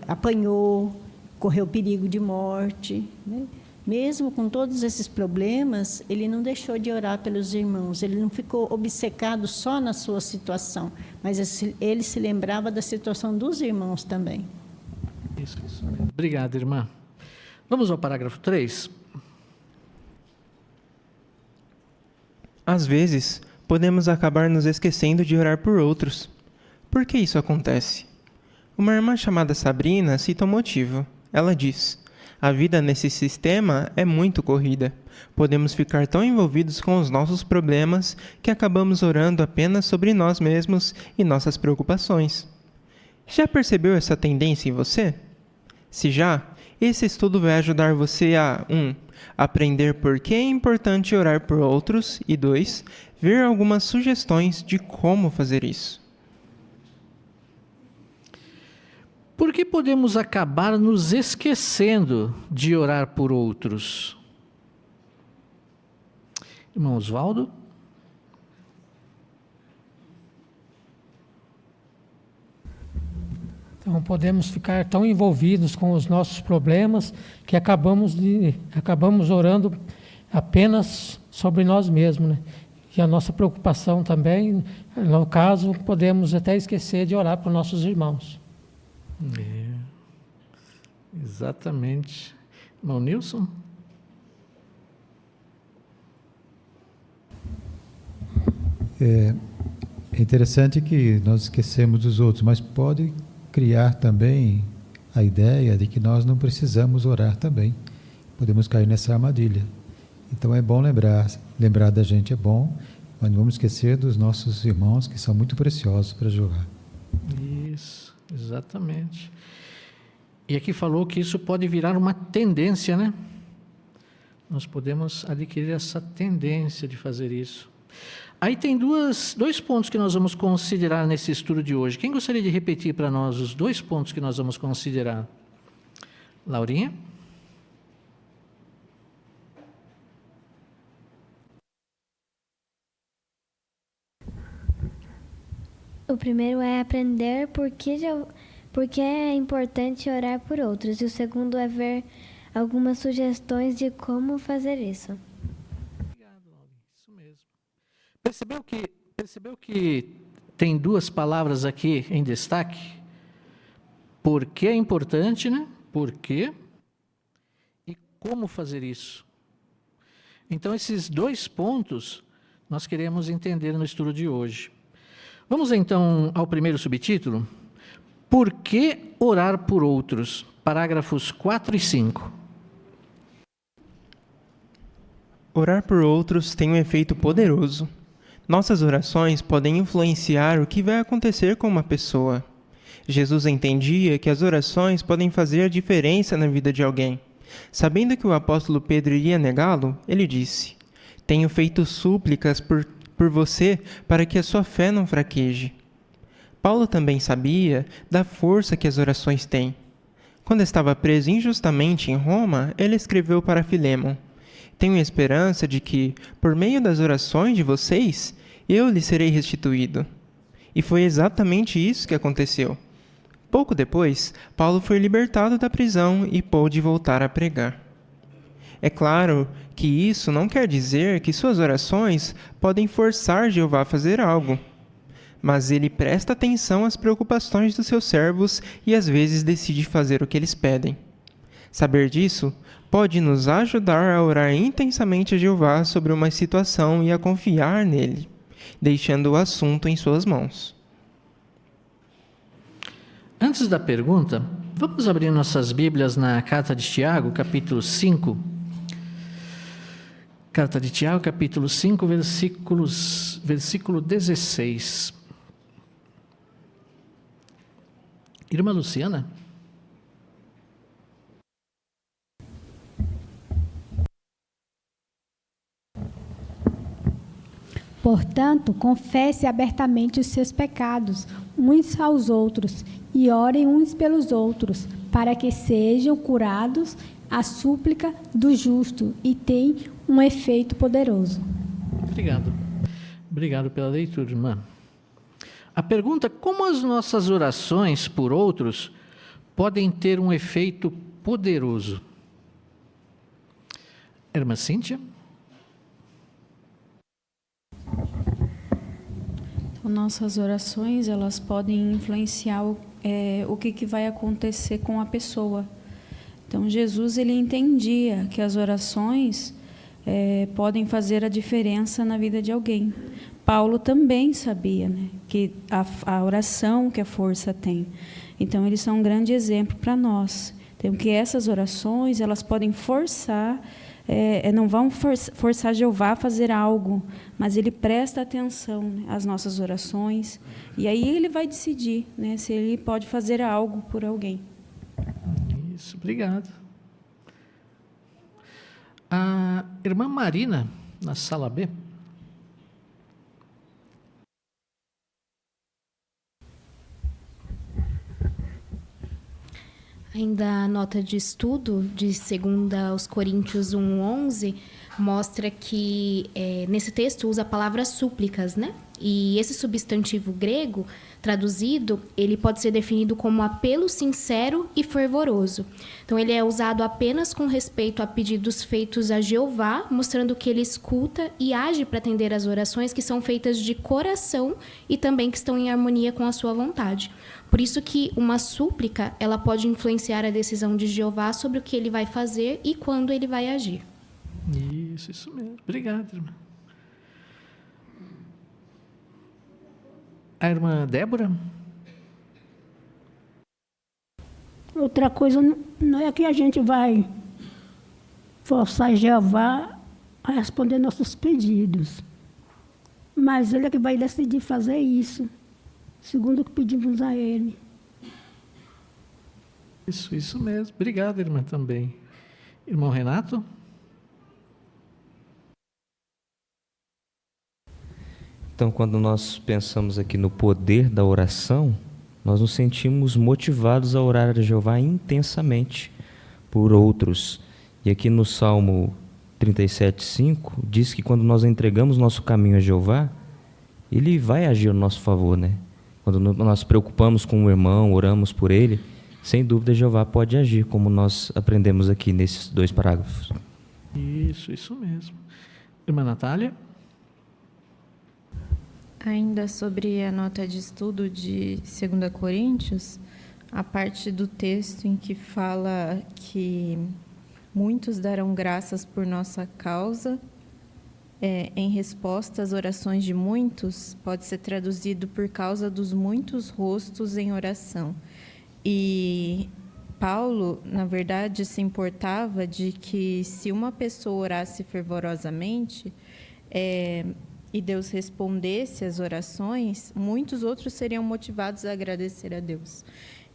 apanhou, correu perigo de morte, né? Mesmo com todos esses problemas, ele não deixou de orar pelos irmãos. Ele não ficou obcecado só na sua situação, mas ele se lembrava da situação dos irmãos também. Isso mesmo. Obrigado, irmã. Vamos ao parágrafo 3. Às vezes, podemos acabar nos esquecendo de orar por outros. Por que isso acontece? Uma irmã chamada Sabrina cita o motivo. Ela diz: a vida nesse sistema é muito corrida. Podemos ficar tão envolvidos com os nossos problemas que acabamos orando apenas sobre nós mesmos e nossas preocupações. Já percebeu essa tendência em você? Se já, esse estudo vai ajudar você a 1. Aprender por que é importante orar por outros e 2. Ver algumas sugestões de como fazer isso. Por que podemos acabar nos esquecendo de orar por outros? Irmão Oswaldo? Então, podemos ficar tão envolvidos com os nossos problemas que acabamos orando apenas sobre nós mesmos, né? E a nossa preocupação também, no caso, podemos até esquecer de orar para os nossos irmãos. Exatamente. Irmão Nilson? É interessante que nós esquecemos dos outros, mas pode criar também a ideia de que nós não precisamos orar também. Podemos cair nessa armadilha. Então é bom lembrar da gente é bom, mas não vamos esquecer dos nossos irmãos que são muito preciosos para Jeová. Isso, exatamente. E aqui falou que isso pode virar uma tendência, né? Nós podemos adquirir essa tendência de fazer isso. Aí tem dois pontos que nós vamos considerar nesse estudo de hoje. Quem gostaria de repetir para nós os 2 pontos que nós vamos considerar? Laurinha? O primeiro é aprender por que é importante orar por outros. E o segundo é ver algumas sugestões de como fazer isso. Obrigado, Laurinha. Isso mesmo. Percebeu que tem 2 palavras aqui em destaque? Por que é importante, né? Por quê? E como fazer isso? Então, esses 2 pontos nós queremos entender no estudo de hoje. Vamos então ao primeiro subtítulo. Por que orar por outros? Parágrafos 4 e 5. Orar por outros tem um efeito poderoso. Nossas orações podem influenciar o que vai acontecer com uma pessoa. Jesus entendia que as orações podem fazer a diferença na vida de alguém. Sabendo que o apóstolo Pedro iria negá-lo, ele disse: tenho feito súplicas por você para que a sua fé não fraqueje. Paulo também sabia da força que as orações têm. Quando estava preso injustamente em Roma, ele escreveu para Filémon: tenho esperança de que, por meio das orações de vocês, eu lhe serei restituído. E foi exatamente isso que aconteceu. Pouco depois, Paulo foi libertado da prisão e pôde voltar a pregar. É claro que isso não quer dizer que suas orações podem forçar Jeová a fazer algo. Mas ele presta atenção às preocupações dos seus servos e às vezes decide fazer o que eles pedem. Saber disso pode nos ajudar a orar intensamente a Jeová sobre uma situação e a confiar nele, deixando o assunto em suas mãos. Antes da pergunta, vamos abrir nossas Bíblias na carta de Tiago, capítulo 5. Carta de Tiago, capítulo 5, versículo 16. Irmã Luciana? Portanto, confesse abertamente os seus pecados uns aos outros e orem uns pelos outros, para que sejam curados. A súplica do justo e tem um efeito poderoso. Obrigado. Obrigado pela leitura, irmã. A pergunta: como as nossas orações por outros podem ter um efeito poderoso? Irmã Cíntia? Nossas orações, elas podem influenciar o que vai acontecer com a pessoa. Então, Jesus, ele entendia que as orações podem fazer a diferença na vida de alguém. Paulo também sabia, né, que a oração que a força tem. Então, eles são um grande exemplo para nós. Então, que essas orações, elas podem forçar, não vão forçar Jeová a fazer algo, mas ele presta atenção, né, às nossas orações, e aí ele vai decidir, né, se ele pode fazer algo por alguém. Isso, obrigado. A irmã Marina, na sala B. Ainda a nota de estudo de 2 Coríntios 1:11 mostra que nesse texto usa a palavra súplicas, né? E esse substantivo grego traduzido, ele pode ser definido como apelo sincero e fervoroso. Então, ele é usado apenas com respeito a pedidos feitos a Jeová, mostrando que ele escuta e age para atender as orações que são feitas de coração e também que estão em harmonia com a sua vontade. Por isso que uma súplica, ela pode influenciar a decisão de Jeová sobre o que ele vai fazer e quando ele vai agir. Isso mesmo. Obrigado, irmã. A irmã Débora? Outra coisa não é que a gente vai forçar Jeová a responder nossos pedidos, mas Ele é que vai decidir fazer isso, segundo o que pedimos a Ele. Isso mesmo. Obrigado, irmã, também. Irmão Renato? Então, quando nós pensamos aqui no poder da oração, nós nos sentimos motivados a orar a Jeová intensamente por outros. E aqui no Salmo 37:5, diz que quando nós entregamos nosso caminho a Jeová, Ele vai agir a nosso favor, né? Quando nós nos preocupamos com o irmão, oramos por ele, sem dúvida Jeová pode agir, como nós aprendemos aqui nesses 2 parágrafos. Isso mesmo. Irmã Natália? Ainda sobre a nota de estudo de 2 Coríntios, a parte do texto em que fala que muitos darão graças por nossa causa, em resposta às orações de muitos, pode ser traduzido por causa dos muitos rostos em oração. E Paulo, na verdade, se importava de que se uma pessoa orasse fervorosamente, e Deus respondesse às orações, muitos outros seriam motivados a agradecer a Deus.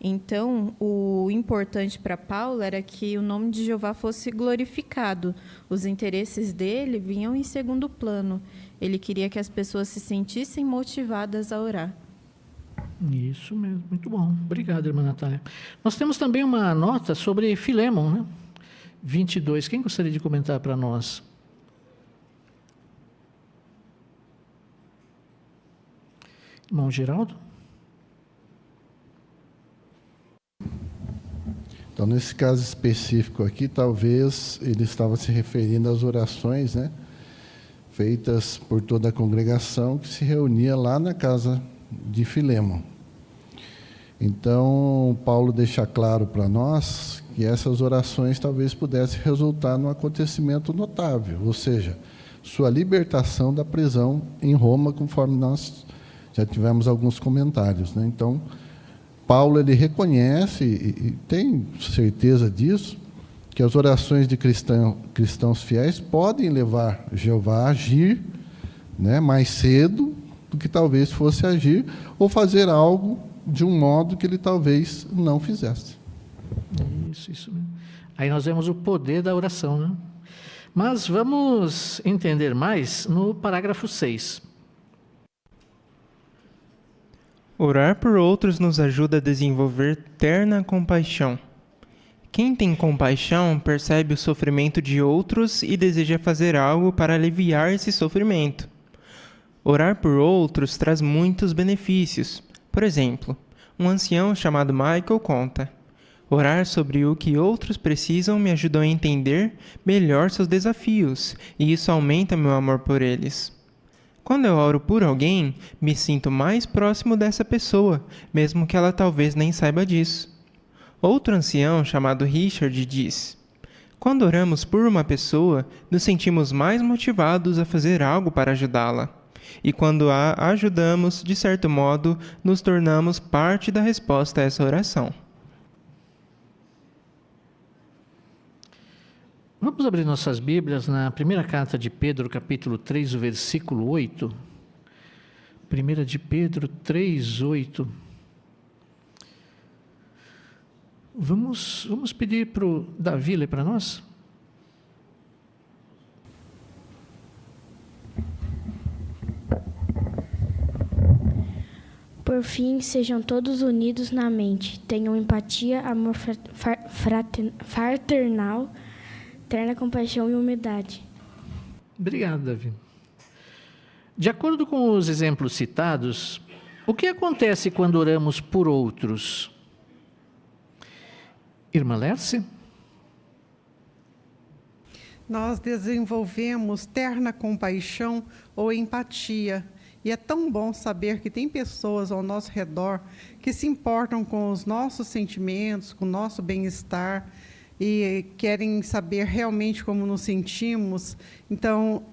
Então, o importante para Paulo era que o nome de Jeová fosse glorificado. Os interesses dele vinham em segundo plano. Ele queria que as pessoas se sentissem motivadas a orar. Isso mesmo, muito bom. Obrigado, irmã Natália. Nós temos também uma nota sobre Filémon, né? 22. Quem gostaria de comentar para nós? Irmão Geraldo? Então, nesse caso específico aqui, talvez ele estava se referindo às orações, né, feitas por toda a congregação que se reunia lá na casa de Filémon. Então, Paulo deixa claro para nós que essas orações talvez pudessem resultar num acontecimento notável, ou seja, sua libertação da prisão em Roma, conforme nós já tivemos alguns comentários, né? Então, Paulo ele reconhece, e tem certeza disso, que as orações de cristãos fiéis podem levar Jeová a agir, né, mais cedo do que talvez fosse agir, ou fazer algo de um modo que ele talvez não fizesse. Isso mesmo. Aí nós vemos o poder da oração, né? Mas vamos entender mais no parágrafo 6. Orar por outros nos ajuda a desenvolver terna compaixão. Quem tem compaixão percebe o sofrimento de outros e deseja fazer algo para aliviar esse sofrimento. Orar por outros traz muitos benefícios. Por exemplo, um ancião chamado Michael conta: orar sobre o que outros precisam me ajudou a entender melhor seus desafios, e isso aumenta meu amor por eles. Quando eu oro por alguém, me sinto mais próximo dessa pessoa, mesmo que ela talvez nem saiba disso. Outro ancião, chamado Richard, diz: quando oramos por uma pessoa, nos sentimos mais motivados a fazer algo para ajudá-la. E quando a ajudamos, de certo modo, nos tornamos parte da resposta a essa oração. Vamos abrir nossas Bíblias na primeira carta de Pedro, capítulo 3, o versículo 8. 1 de Pedro 3, 8. Vamos pedir para o Davi ler para nós? Por fim, sejam todos unidos na mente, tenham empatia, amor fraternal, terna compaixão e humildade. Obrigado, Davi. De acordo com os exemplos citados, o que acontece quando oramos por outros? Irmã Lerce? Nós desenvolvemos terna compaixão ou empatia. E é tão bom saber que tem pessoas ao nosso redor que se importam com os nossos sentimentos, com o nosso bem-estar e querem saber realmente como nos sentimos. Então,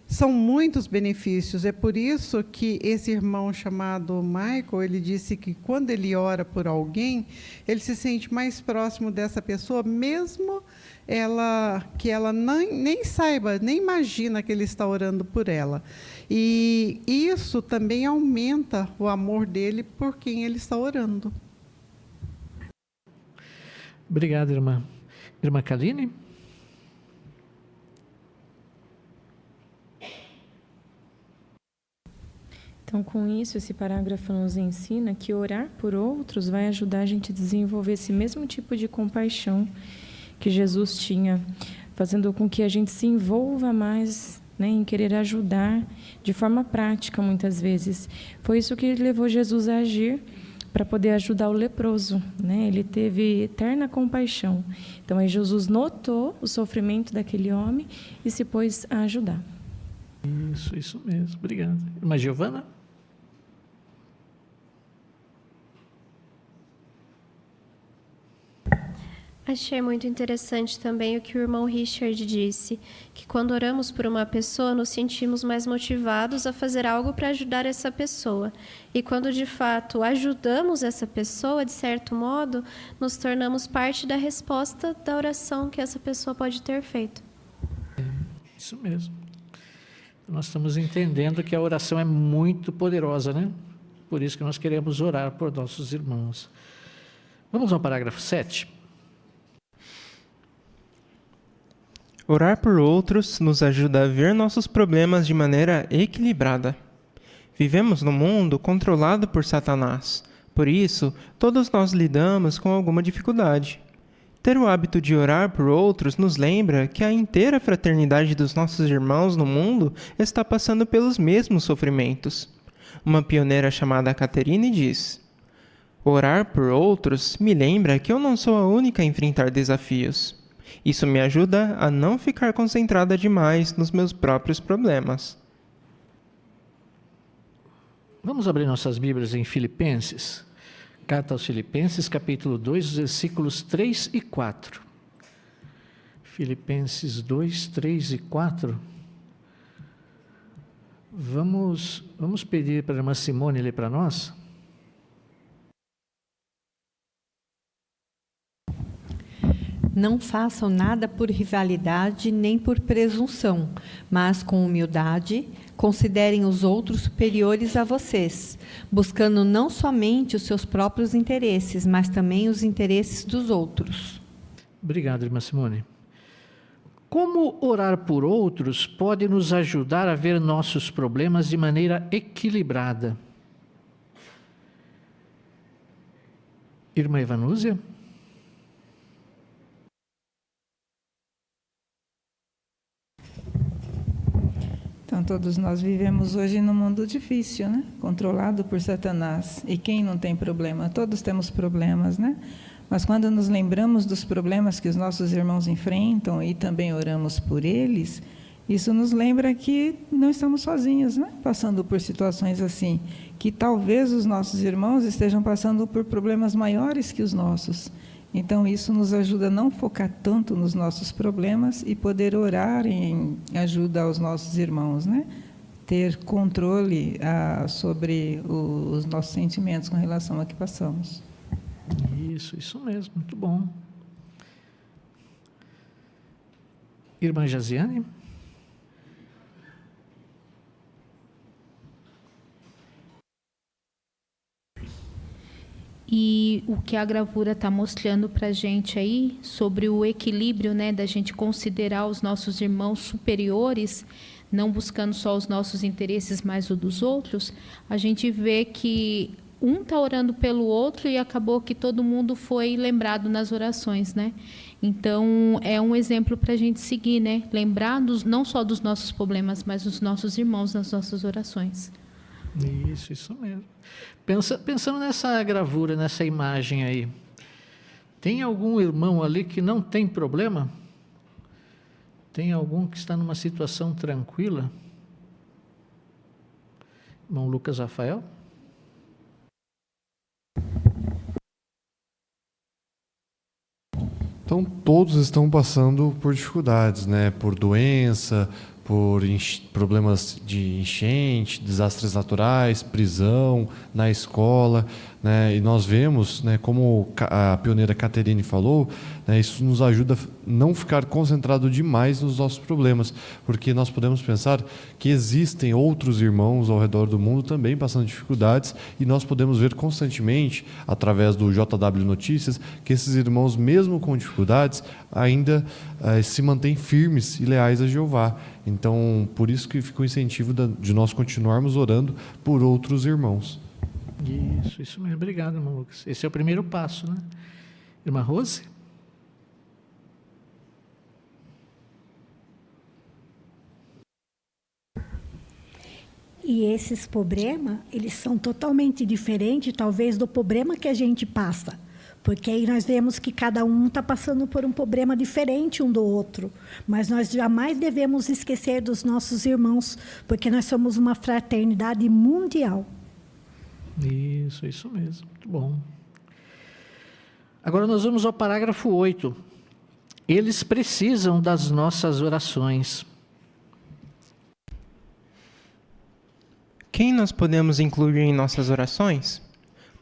são muitos benefícios. É por isso que esse irmão chamado Michael, ele disse que quando ele ora por alguém, ele se sente mais próximo dessa pessoa, mesmo que ela nem saiba, nem imagina que ele está orando por ela. E isso também aumenta o amor dele por quem ele está orando. Obrigado, irmã. Irmã Kaline? Então, com isso, esse parágrafo nos ensina que orar por outros vai ajudar a gente a desenvolver esse mesmo tipo de compaixão que Jesus tinha, fazendo com que a gente se envolva mais, né, em querer ajudar de forma prática, muitas vezes. Foi isso que levou Jesus a agir para poder ajudar o leproso, né? Ele teve eterna compaixão. Então, aí Jesus notou o sofrimento daquele homem e se pôs a ajudar. Isso mesmo. Obrigado. Irmã Giovana? Achei muito interessante também o que o irmão Richard disse, que quando oramos por uma pessoa, nos sentimos mais motivados a fazer algo para ajudar essa pessoa. E quando, de fato, ajudamos essa pessoa, de certo modo, nos tornamos parte da resposta da oração que essa pessoa pode ter feito. Isso mesmo. Nós estamos entendendo que a oração é muito poderosa, né? Por isso que nós queremos orar por nossos irmãos. Vamos ao parágrafo 7. Orar por outros nos ajuda a ver nossos problemas de maneira equilibrada. Vivemos num mundo controlado por Satanás. Por isso, todos nós lidamos com alguma dificuldade. Ter o hábito de orar por outros nos lembra que a inteira fraternidade dos nossos irmãos no mundo está passando pelos mesmos sofrimentos. Uma pioneira chamada Catherine diz: orar por outros me lembra que eu não sou a única a enfrentar desafios. Isso me ajuda a não ficar concentrada demais nos meus próprios problemas. Vamos abrir nossas Bíblias em Filipenses. Carta aos Filipenses, capítulo 2, versículos 3 e 4. Filipenses 2, 3 e 4. Vamos pedir para a irmã Simone ler para nós? Não façam nada por rivalidade nem por presunção, mas com humildade, considerem os outros superiores a vocês, buscando não somente os seus próprios interesses, mas também os interesses dos outros. Obrigado, irmã Simone. Como orar por outros pode nos ajudar a ver nossos problemas de maneira equilibrada? Irmã Evanúzia? Então, todos nós vivemos hoje num mundo difícil, né? Controlado por Satanás. E quem não tem problema? Todos temos problemas, né? Mas quando nos lembramos dos problemas que os nossos irmãos enfrentam e também oramos por eles, isso nos lembra que não estamos sozinhos, né? Passando por situações assim, que talvez os nossos irmãos estejam passando por problemas maiores que os nossos. Então, isso nos ajuda a não focar tanto nos nossos problemas e poder orar em ajuda aos nossos irmãos, né? Ter controle sobre os nossos sentimentos com relação a que passamos. Isso mesmo, muito bom. Irmã Jaziane? E o que a gravura está mostrando para a gente aí, sobre o equilíbrio, né, da gente considerar os nossos irmãos superiores, não buscando só os nossos interesses, mas o dos outros, a gente vê que um está orando pelo outro e acabou que todo mundo foi lembrado nas orações, né? Então, é um exemplo para a gente seguir, né? Lembrar não só dos nossos problemas, mas dos nossos irmãos nas nossas orações. Isso mesmo. Pensando nessa gravura, nessa imagem aí, tem algum irmão ali que não tem problema? Tem algum que está numa situação tranquila? Irmão Lucas Rafael? Então, todos estão passando por dificuldades, né? Por doença, por problemas de enchente, desastres naturais, prisão, na escola, né? E nós vemos, né, como a pioneira Caterine falou, né, isso nos ajuda a não ficar concentrado demais nos nossos problemas, porque nós podemos pensar que existem outros irmãos ao redor do mundo também passando dificuldades, e nós podemos ver constantemente, através do JW Notícias, que esses irmãos, mesmo com dificuldades, ainda se mantêm firmes e leais a Jeová. Então, por isso que fica o incentivo de nós continuarmos orando por outros irmãos. Isso mesmo. Obrigado, irmão Lucas. Esse é o primeiro passo, né? Irmã Rose? E esses problemas, eles são totalmente diferentes, talvez, do problema que a gente passa. Porque aí nós vemos que cada um está passando por um problema diferente um do outro. Mas nós jamais devemos esquecer dos nossos irmãos, porque nós somos uma fraternidade mundial. Isso mesmo. Muito bom. Agora nós vamos ao parágrafo 8. Eles precisam das nossas orações. Quem nós podemos incluir em nossas orações?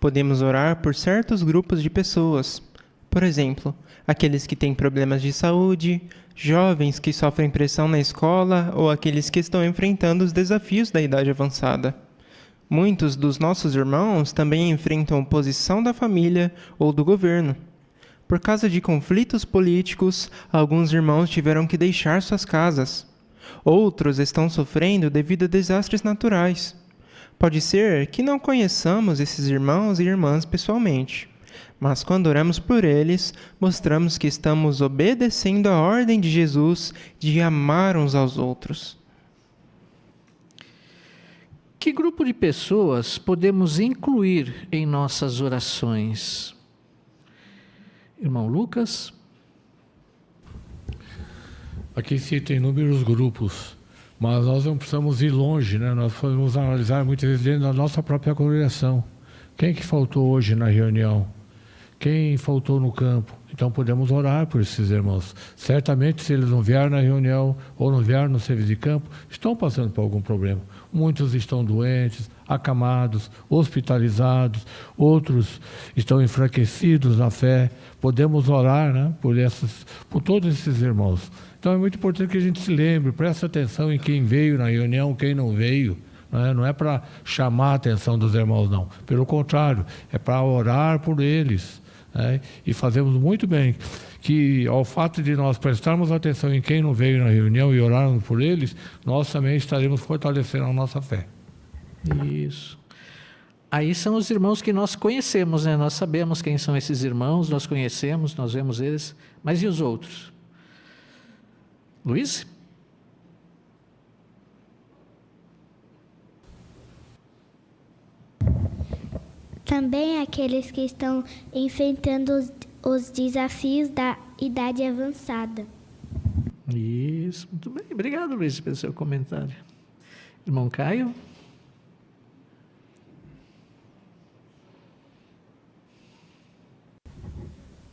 Podemos orar por certos grupos de pessoas. Por exemplo, aqueles que têm problemas de saúde, jovens que sofrem pressão na escola ou aqueles que estão enfrentando os desafios da idade avançada. Muitos dos nossos irmãos também enfrentam oposição da família ou do governo. Por causa de conflitos políticos, alguns irmãos tiveram que deixar suas casas. Outros estão sofrendo devido a desastres naturais. Pode ser que não conheçamos esses irmãos e irmãs pessoalmente, mas quando oramos por eles, mostramos que estamos obedecendo a ordem de Jesus de amar uns aos outros. Que grupo de pessoas podemos incluir em nossas orações? Irmão Lucas? Aqui citam inúmeros grupos, mas nós não precisamos ir longe, né? Nós podemos analisar muitas vezes dentro da nossa própria congregação. Quem que faltou hoje na reunião? quem faltou no campo. Então podemos orar por esses irmãos. Certamente, se eles não vieram na reunião ou não vieram no serviço de campo, estão passando por algum problema. Muitos estão doentes, acamados, hospitalizados, outros estão enfraquecidos na fé. Podemos orar, né, por todos esses irmãos. Então é muito importante que a gente se lembre, preste atenção em quem veio na reunião, quem não veio. Não é para chamar a atenção dos irmãos, não. Pelo contrário, é para orar por eles. E fazemos muito bem que, ao fato de nós prestarmos atenção em quem não veio na reunião e orarmos por eles, nós também estaremos fortalecendo a nossa fé. Isso. Aí são os irmãos que nós conhecemos, né? Nós sabemos quem são esses irmãos, nós conhecemos, nós vemos eles. Mas e os outros? Luiz? Também aqueles que estão enfrentando os desafios da idade avançada. Isso, muito bem. Obrigado, Luiz, pelo seu comentário. Irmão Caio?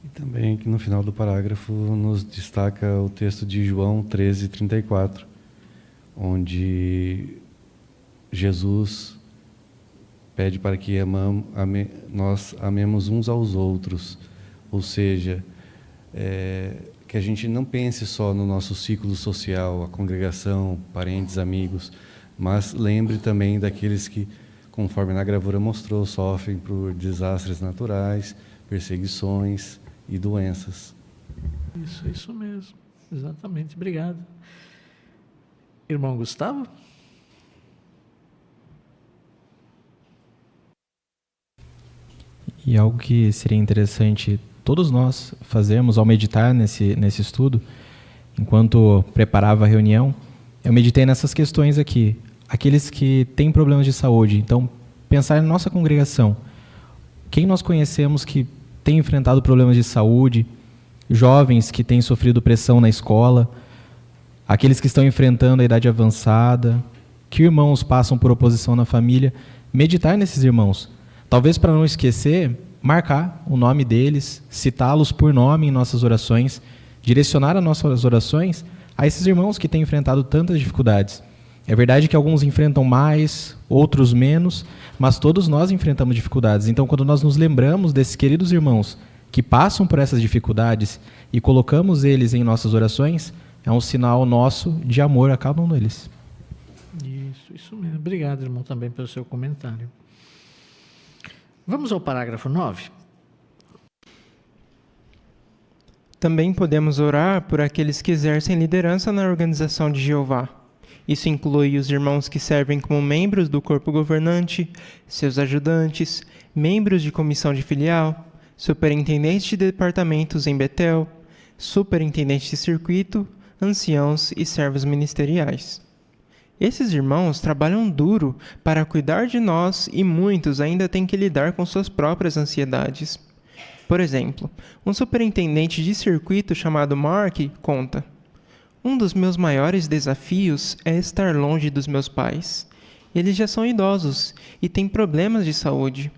E também que no final do parágrafo nos destaca o texto de João 13:34, onde Jesus pede para que nós amemos uns aos outros, ou seja, que a gente não pense só no nosso ciclo social, a congregação, parentes, amigos, mas lembre também daqueles que, conforme na gravura mostrou, sofrem por desastres naturais, perseguições e doenças. Isso mesmo, exatamente, obrigado. Irmão Gustavo? E algo que seria interessante todos nós fazermos ao meditar nesse estudo, enquanto preparava a reunião, eu meditei nessas questões aqui. Aqueles que têm problemas de saúde, então pensar na nossa congregação. Quem nós conhecemos que tem enfrentado problemas de saúde, jovens que têm sofrido pressão na escola, aqueles que estão enfrentando a idade avançada, que irmãos passam por oposição na família, meditar nesses irmãos. Talvez para não esquecer, marcar o nome deles, citá-los por nome em nossas orações, direcionar as nossas orações a esses irmãos que têm enfrentado tantas dificuldades. É verdade que alguns enfrentam mais, outros menos, mas todos nós enfrentamos dificuldades. Então, quando nós nos lembramos desses queridos irmãos que passam por essas dificuldades e colocamos eles em nossas orações, é um sinal nosso de amor a cada um deles. Isso mesmo. Obrigado, irmão, também pelo seu comentário. Vamos ao parágrafo 9. Também podemos orar por aqueles que exercem liderança na organização de Jeová. Isso inclui os irmãos que servem como membros do corpo governante, seus ajudantes, membros de comissão de filial, superintendentes de departamentos em Betel, superintendentes de circuito, anciãos e servos ministeriais. Esses irmãos trabalham duro para cuidar de nós e muitos ainda têm que lidar com suas próprias ansiedades. Por exemplo, um superintendente de circuito chamado Mark conta: "Um dos meus maiores desafios é estar longe dos meus pais. Eles já são idosos e têm problemas de saúde.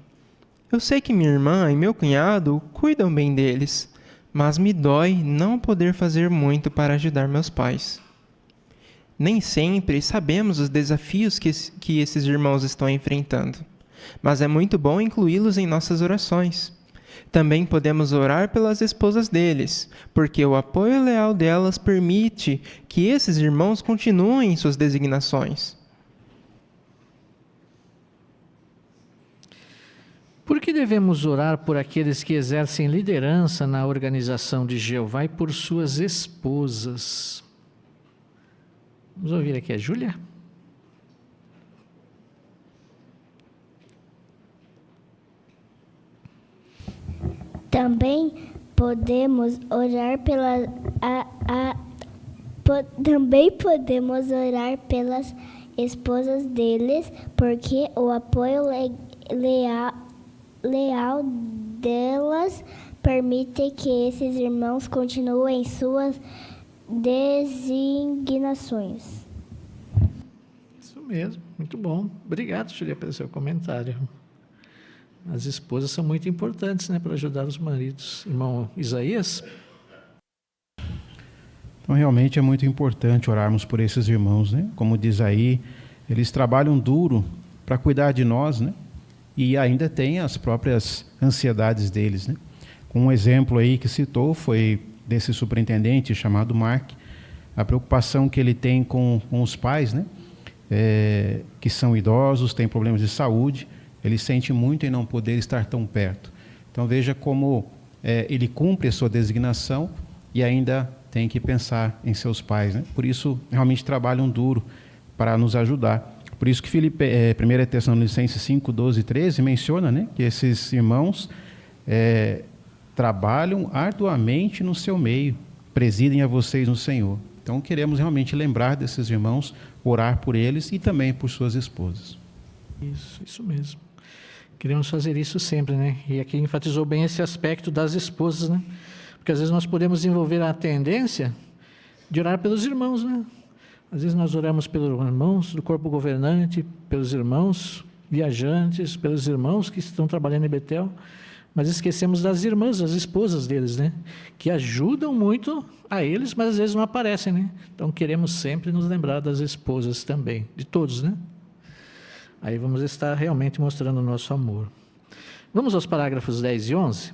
Eu sei que minha irmã e meu cunhado cuidam bem deles, mas me dói não poder fazer muito para ajudar meus pais." Nem sempre sabemos os desafios que esses irmãos estão enfrentando, mas é muito bom incluí-los em nossas orações. Também podemos orar pelas esposas deles, porque o apoio leal delas permite que esses irmãos continuem em suas designações. Por que devemos orar por aqueles que exercem liderança na organização de Jeová e por suas esposas? Vamos ouvir aqui a Júlia. Também podemos orar pelas esposas deles, porque o apoio leal delas permite que esses irmãos continuem em suas designações. Isso mesmo, muito bom. Obrigado, Júlia, pelo seu comentário. As esposas são muito importantes, né, para ajudar os maridos. Irmão Isaías? Então, realmente é muito importante orarmos por esses irmãos, né? Como diz aí, eles trabalham duro para cuidar de nós, né? E ainda tem as próprias ansiedades deles, né? Um exemplo aí que citou foi desse superintendente chamado Mark, a preocupação que ele tem com os pais, né? Que são idosos, têm problemas de saúde, ele sente muito em não poder estar tão perto. Então veja como ele cumpre a sua designação e ainda tem que pensar em seus pais, né? Por isso realmente trabalham duro para nos ajudar. Por isso que 1 Tessalonicenses 5, 12 e 13 menciona, né, que esses irmãos trabalham arduamente no seu meio, presidem a vocês no Senhor. Então queremos realmente lembrar desses irmãos, orar por eles e também por suas esposas. Isso mesmo. Queremos fazer isso sempre, né? E aqui enfatizou bem esse aspecto das esposas, né? Porque às vezes nós podemos desenvolver a tendência de orar pelos irmãos, né? Às vezes nós oramos pelos irmãos do corpo governante, pelos irmãos viajantes, pelos irmãos que estão trabalhando em Betel, mas esquecemos das irmãs, das esposas deles, né? Que ajudam muito a eles, mas às vezes não aparecem, né? Então queremos sempre nos lembrar das esposas também, de todos, né? Aí vamos estar realmente mostrando o nosso amor. Vamos aos parágrafos 10 e 11.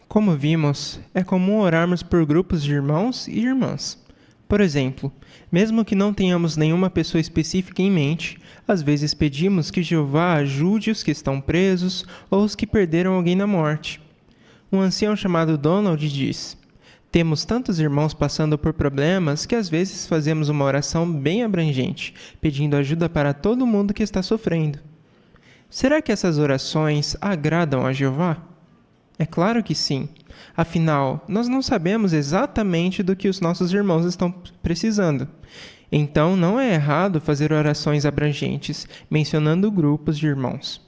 Como vimos, é comum orarmos por grupos de irmãos e irmãs. Por exemplo, mesmo que não tenhamos nenhuma pessoa específica em mente, às vezes pedimos que Jeová ajude os que estão presos ou os que perderam alguém na morte. Um ancião chamado Donald diz: temos tantos irmãos passando por problemas que às vezes fazemos uma oração bem abrangente, pedindo ajuda para todo mundo que está sofrendo. Será que essas orações agradam a Jeová? É claro que sim. Afinal, nós não sabemos exatamente do que os nossos irmãos estão precisando. Então, não é errado fazer orações abrangentes, mencionando grupos de irmãos.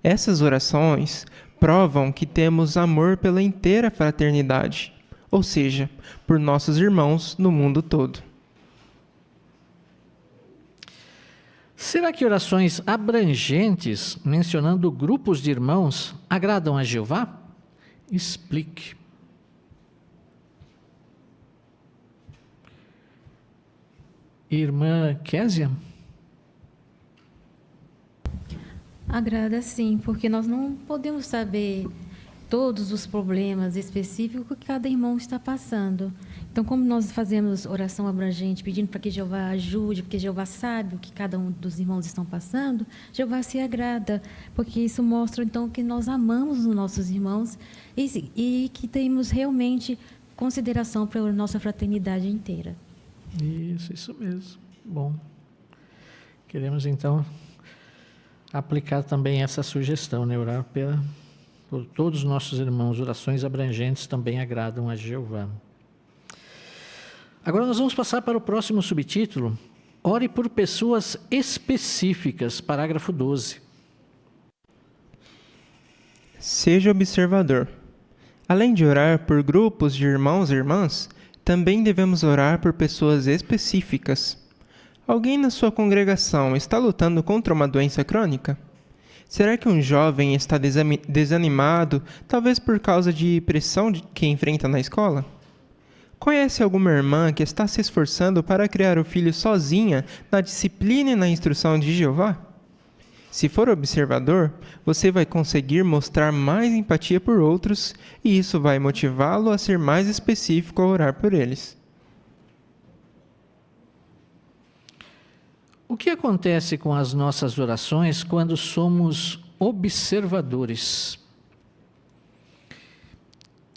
Essas orações provam que temos amor pela inteira fraternidade, ou seja, por nossos irmãos no mundo todo. Será que orações abrangentes, mencionando grupos de irmãos, agradam a Jeová? Explique. Irmã Késia? Agrada sim, porque nós não podemos saber todos os problemas específicos que cada irmão está passando. Então, como nós fazemos oração abrangente, pedindo para que Jeová ajude, porque Jeová sabe o que cada um dos irmãos estão passando, Jeová se agrada, porque isso mostra, então, que nós amamos os nossos irmãos e que temos realmente consideração para a nossa fraternidade inteira. Isso mesmo. Bom. Queremos, então, aplicar também essa sugestão, né? Orar por todos os nossos irmãos. Orações abrangentes também agradam a Jeová. Agora nós vamos passar para o próximo subtítulo. Ore por pessoas específicas, parágrafo 12. Seja observador. Além de orar por grupos de irmãos e irmãs, também devemos orar por pessoas específicas. Alguém na sua congregação está lutando contra uma doença crônica? Será que um jovem está desanimado, talvez por causa de pressão que enfrenta na escola? Conhece alguma irmã que está se esforçando para criar o filho sozinha na disciplina e na instrução de Jeová? Se for observador, você vai conseguir mostrar mais empatia por outros e isso vai motivá-lo a ser mais específico ao orar por eles. O que acontece com as nossas orações quando somos observadores?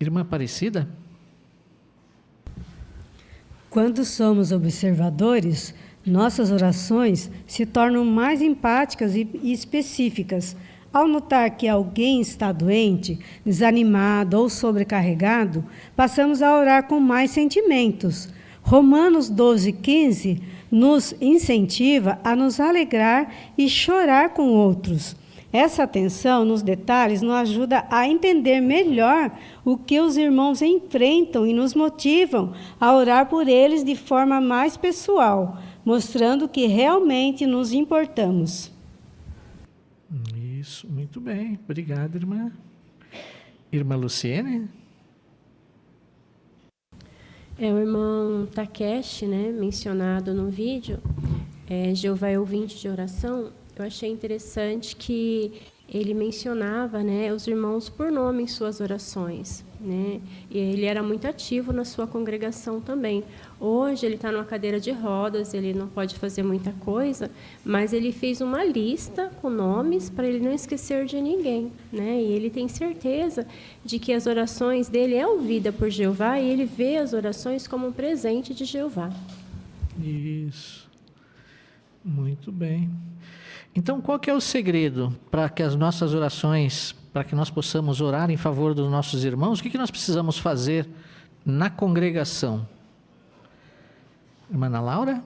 Irmã Aparecida? Quando somos observadores, nossas orações se tornam mais empáticas e específicas. Ao notar que alguém está doente, desanimado ou sobrecarregado, passamos a orar com mais sentimentos. Romanos 12:15 nos incentiva a nos alegrar e chorar com outros. Essa atenção nos detalhes nos ajuda a entender melhor o que os irmãos enfrentam e nos motivam a orar por eles de forma mais pessoal, mostrando que realmente nos importamos. Isso, muito bem. Obrigado, irmã. Irmã Luciene? O irmão Takeshi, né, mencionado no vídeo, Jeová é ouvinte de oração. Eu achei interessante que ele mencionava, né, os irmãos por nome em suas orações, né, e ele era muito ativo na sua congregação também. Hoje ele está numa cadeira de rodas, ele não pode fazer muita coisa, mas ele fez uma lista com nomes para ele não esquecer de ninguém, né, e ele tem certeza de que as orações dele é ouvida por Jeová e ele vê as orações como um presente de Jeová. Isso. Muito bem. Então, qual que é o segredo para que as nossas orações, para que nós possamos orar em favor dos nossos irmãos? O que nós precisamos fazer na congregação? Irmã Ana Laura?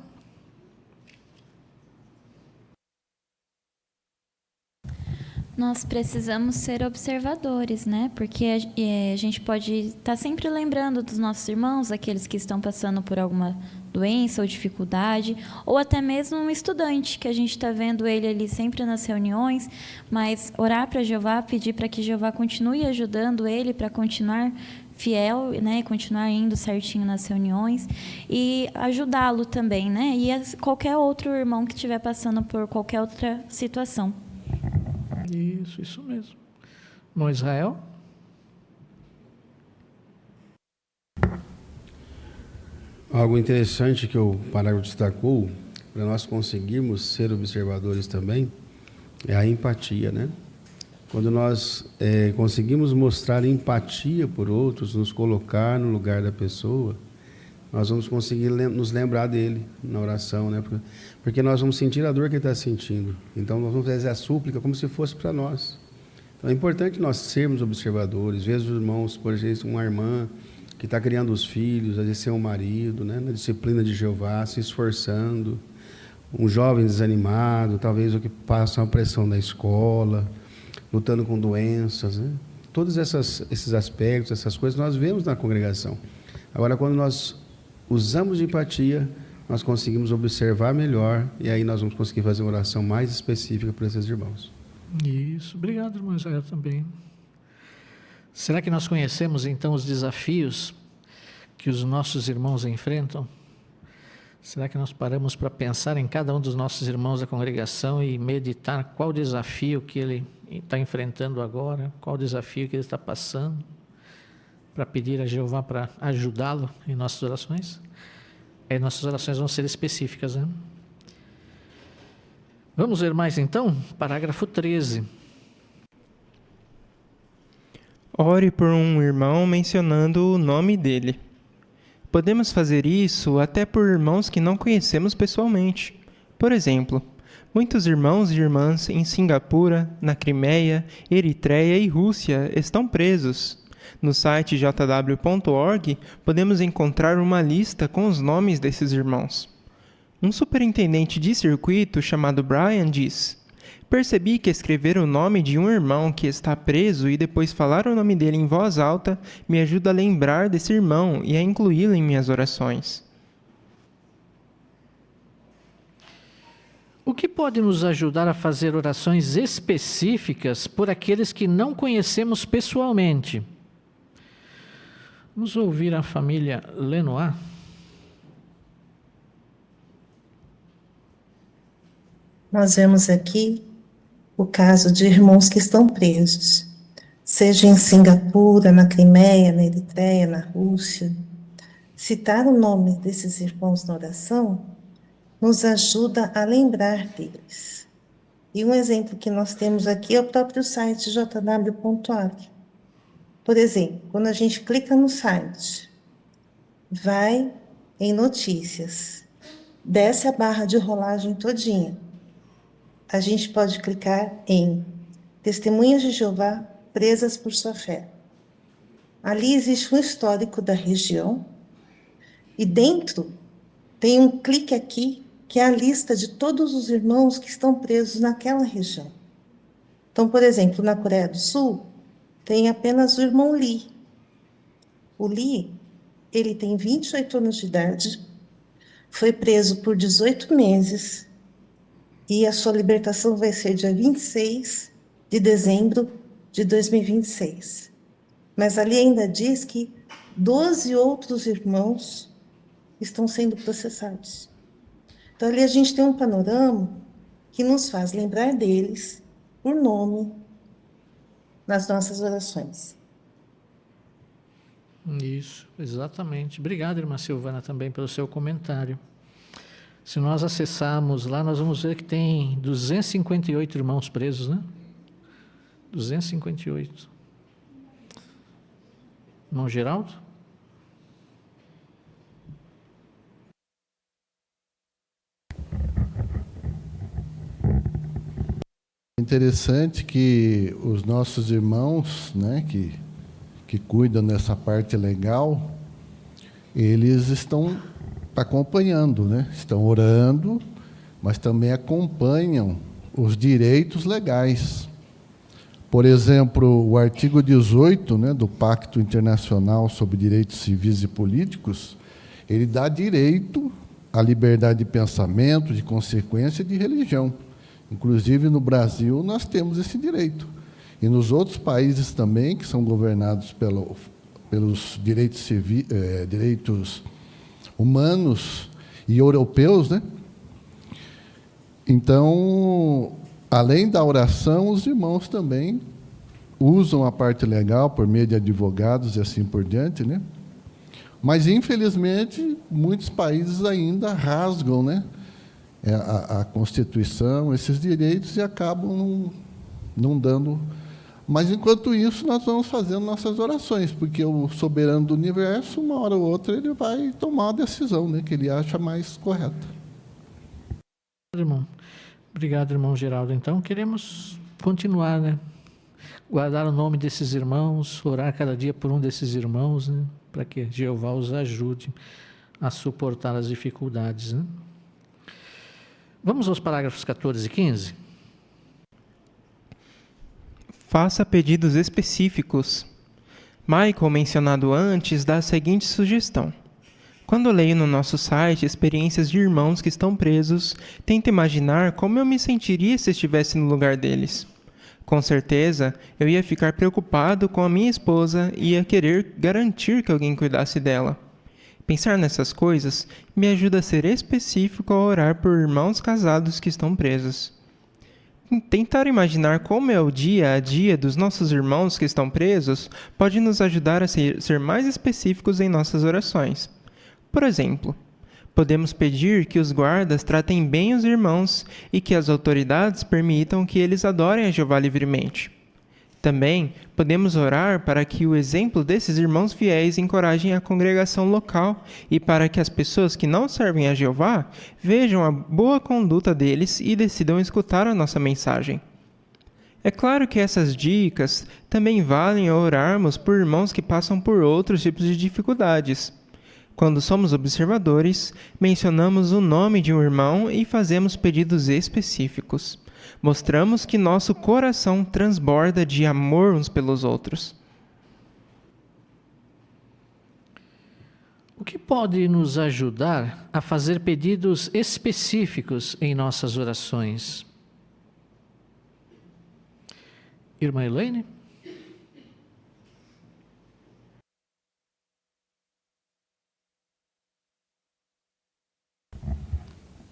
Nós precisamos ser observadores, né? Porque a gente pode estar sempre lembrando dos nossos irmãos, aqueles que estão passando por alguma doença ou dificuldade, ou até mesmo um estudante, que a gente está vendo ele ali sempre nas reuniões, mas orar para Jeová, pedir para que Jeová continue ajudando ele para continuar fiel, né, continuar indo certinho nas reuniões e ajudá-lo também, né? E qualquer outro irmão que estiver passando por qualquer outra situação. Isso mesmo. Irmão Israel? Algo interessante que o parágrafo destacou, para nós conseguirmos ser observadores também, é a empatia, né? Quando nós conseguimos mostrar empatia por outros, nos colocar no lugar da pessoa, nós vamos conseguir nos lembrar dele na oração, né? Porque nós vamos sentir a dor que ele está sentindo. Então, nós vamos fazer a súplica como se fosse para nós. Então, é importante nós sermos observadores, ver os irmãos, por exemplo, uma irmã que está criando os filhos, às vezes ser um marido, né? Na disciplina de Jeová, se esforçando, um jovem desanimado, talvez o que passa uma pressão na escola, lutando com doenças, né? Todos esses aspectos, essas coisas, nós vemos na congregação. Agora, quando nós usamos de empatia, nós conseguimos observar melhor e aí nós vamos conseguir fazer uma oração mais específica para esses irmãos. Isso. Obrigado, irmão Israel, também. Será que nós conhecemos, então, os desafios que os nossos irmãos enfrentam? Será que nós paramos para pensar em cada um dos nossos irmãos da congregação e meditar qual desafio que ele está enfrentando agora, qual desafio que ele está passando, para pedir a Jeová para ajudá-lo em nossas orações? Aí nossas orações vão ser específicas, né? Vamos ver mais então? Parágrafo 13. Ore por um irmão mencionando o nome dele. Podemos fazer isso até por irmãos que não conhecemos pessoalmente. Por exemplo, muitos irmãos e irmãs em Singapura, na Crimeia, Eritreia e Rússia estão presos. No site jw.org, podemos encontrar uma lista com os nomes desses irmãos. Um superintendente de circuito chamado Brian diz: percebi que escrever o nome de um irmão que está preso e depois falar o nome dele em voz alta me ajuda a lembrar desse irmão e a incluí-lo em minhas orações. O que pode nos ajudar a fazer orações específicas por aqueles que não conhecemos pessoalmente? Vamos ouvir a família Lenoir. Nós vemos aqui o caso de irmãos que estão presos, seja em Singapura, na Crimeia, na Eritreia, na Rússia. Citar o nome desses irmãos na oração nos ajuda a lembrar deles. E um exemplo que nós temos aqui é o próprio site jw.org. Por exemplo, quando a gente clica no site, vai em notícias, desce a barra de rolagem todinha. A gente pode clicar em Testemunhas de Jeová presas por sua fé. Ali existe um histórico da região e dentro tem um clique aqui que é a lista de todos os irmãos que estão presos naquela região. Então, por exemplo, na Coreia do Sul, tem apenas o irmão Lee. O Lee, ele tem 28 anos de idade, foi preso por 18 meses e a sua libertação vai ser dia 26 de dezembro de 2026. Mas ali ainda diz que 12 outros irmãos estão sendo processados. Então, ali a gente tem um panorama que nos faz lembrar deles por nome nas nossas orações. Isso, exatamente. Obrigado, irmã Silvana, também pelo seu comentário. Se nós acessarmos lá, nós vamos ver que tem 258 irmãos presos, né? 258. Irmão Geraldo? Interessante que os nossos irmãos, né, que cuidam dessa parte legal, eles estão acompanhando, né? Estão orando, mas também acompanham os direitos legais. Por exemplo, o artigo 18, né, do Pacto Internacional sobre Direitos Civis e Políticos, ele dá direito à liberdade de pensamento, de consequência e de religião. Inclusive, no Brasil, nós temos esse direito. E nos outros países também, que são governados pelos direitos direitos humanos e europeus, né? Então, além da oração, os irmãos também usam a parte legal por meio de advogados e assim por diante, né? Mas, infelizmente, muitos países ainda rasgam, né, a Constituição, esses direitos, e acabam não dando. Mas, enquanto isso, nós vamos fazendo nossas orações, porque o soberano do universo, uma hora ou outra, ele vai tomar a decisão, né, que ele acha mais correta. Irmão. Obrigado, irmão Geraldo. Então, queremos continuar, né? Guardar o nome desses irmãos, orar cada dia por um desses irmãos, né? Para que Jeová os ajude a suportar as dificuldades, né? Vamos aos parágrafos 14 e 15? Faça pedidos específicos. Michael, mencionado antes, dá a seguinte sugestão. Quando leio no nosso site experiências de irmãos que estão presos, tento imaginar como eu me sentiria se estivesse no lugar deles. Com certeza, eu ia ficar preocupado com a minha esposa e ia querer garantir que alguém cuidasse dela. Pensar nessas coisas me ajuda a ser específico ao orar por irmãos casados que estão presos. Tentar imaginar como é o dia a dia dos nossos irmãos que estão presos pode nos ajudar a ser mais específicos em nossas orações. Por exemplo, podemos pedir que os guardas tratem bem os irmãos e que as autoridades permitam que eles adorem a Jeová livremente. Também podemos orar para que o exemplo desses irmãos fiéis encorajem a congregação local e para que as pessoas que não servem a Jeová vejam a boa conduta deles e decidam escutar a nossa mensagem. É claro que essas dicas também valem ao orarmos por irmãos que passam por outros tipos de dificuldades. Quando somos observadores, mencionamos o nome de um irmão e fazemos pedidos específicos. Mostramos que nosso coração transborda de amor uns pelos outros. O que pode nos ajudar a fazer pedidos específicos em nossas orações? Irmã Elaine?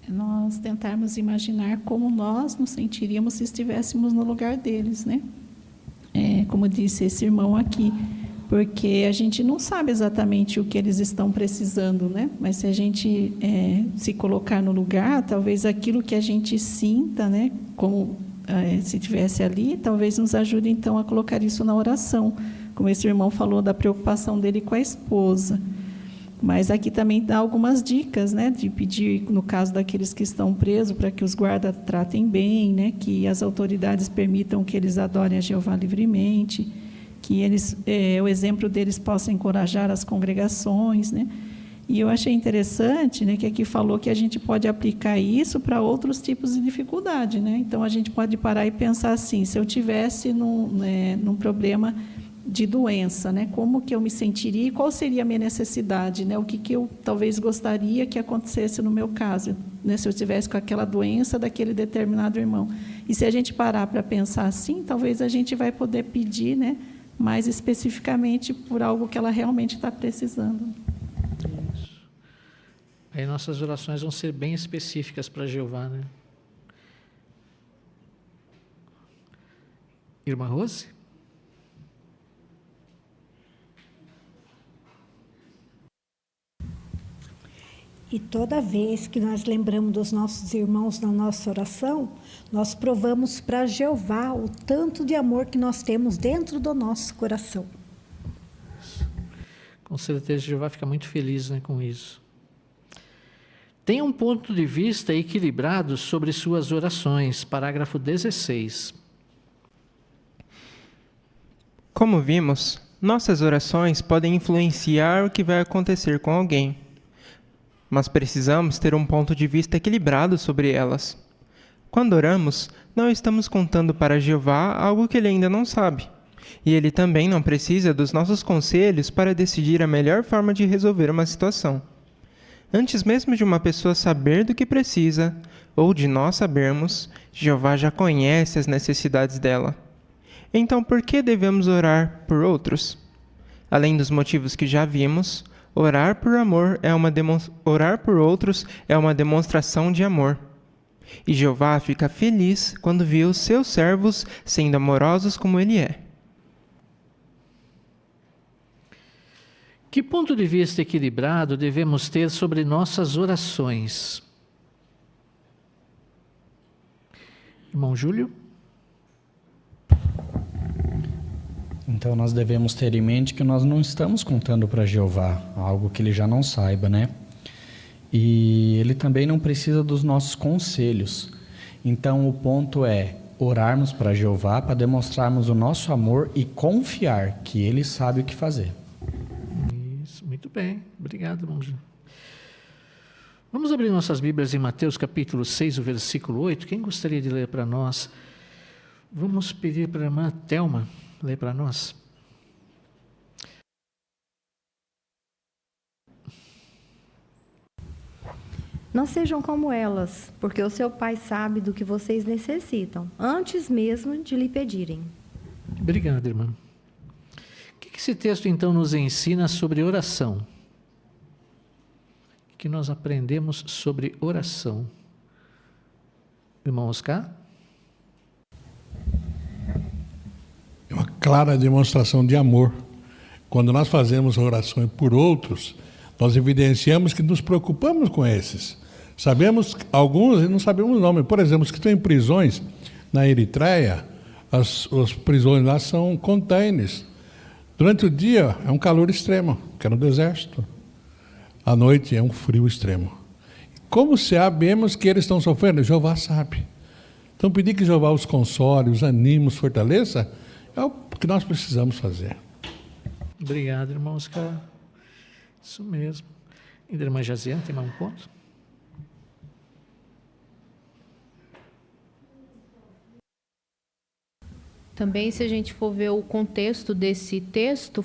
Nós tentarmos imaginar como nós nos sentiríamos se estivéssemos no lugar deles, né? Como disse esse irmão aqui, porque a gente não sabe exatamente o que eles estão precisando, né? Mas se a gente se colocar no lugar, talvez aquilo que a gente sinta, né? Como se estivesse ali, talvez nos ajude então a colocar isso na oração, como esse irmão falou da preocupação dele com a esposa. Mas aqui também dá algumas dicas, né, de pedir, no caso daqueles que estão presos, para que os guardas tratem bem, né, que as autoridades permitam que eles adorem a Jeová livremente, que eles, o exemplo deles possa encorajar as congregações, né. E eu achei interessante, né, que aqui falou que a gente pode aplicar isso para outros tipos de dificuldade, né. Então a gente pode parar e pensar assim: se eu tivesse num problema de doença, né? Como que eu me sentiria e qual seria a minha necessidade, né? O que eu talvez gostaria que acontecesse no meu caso, né? Se eu estivesse com aquela doença daquele determinado irmão. E se a gente parar para pensar assim, talvez a gente vai poder pedir, né, mais especificamente por algo que ela realmente está precisando. Isso. Aí nossas orações vão ser bem específicas para Jeová, né? Irmã Rose? E toda vez que nós lembramos dos nossos irmãos na nossa oração, nós provamos para Jeová o tanto de amor que nós temos dentro do nosso coração. Com certeza Jeová fica muito feliz, né, com isso. Tenha um ponto de vista equilibrado sobre suas orações. Parágrafo 16. Como vimos, nossas orações podem influenciar o que vai acontecer com alguém. Mas precisamos ter um ponto de vista equilibrado sobre elas. Quando oramos, não estamos contando para Jeová algo que ele ainda não sabe. E ele também não precisa dos nossos conselhos para decidir a melhor forma de resolver uma situação. Antes mesmo de uma pessoa saber do que precisa, ou de nós sabermos, Jeová já conhece as necessidades dela. Então, por que devemos orar por outros? Além dos motivos que já vimos, orar por outros é uma demonstração de amor. E Jeová fica feliz quando vê os seus servos sendo amorosos como ele é. Que ponto de vista equilibrado devemos ter sobre nossas orações? Irmão Júlio? Então nós devemos ter em mente que nós não estamos contando para Jeová algo que ele já não saiba, né? E ele também não precisa dos nossos conselhos. Então o ponto é orarmos para Jeová para demonstrarmos o nosso amor e confiar que ele sabe o que fazer. Isso, muito bem. Obrigado, irmão Júlio. Vamos abrir nossas Bíblias em Mateus capítulo 6, o versículo 8. Quem gostaria de ler para nós? Vamos pedir para a irmã Thelma ler para nós. Não sejam como elas, porque o seu Pai sabe do que vocês necessitam, antes mesmo de lhe pedirem. Obrigado, irmã. O que esse texto, então, nos ensina sobre oração? O que nós aprendemos sobre oração? Irmão Oscar? É uma clara demonstração de amor. Quando nós fazemos orações por outros, nós evidenciamos que nos preocupamos com esses. Sabemos alguns e não sabemos o nome. Por exemplo, os que estão em prisões na Eritreia, as prisões lá são containers. Durante o dia é um calor extremo, que é no deserto. À noite é um frio extremo. Como sabemos que eles estão sofrendo? Jeová sabe. Então pedir que Jeová os console, os anime, os fortaleça, é o que nós precisamos fazer. Obrigado, irmão Oscar. Isso mesmo. E da irmã Jaziane, tem mais um ponto? Também, se a gente for ver o contexto desse texto,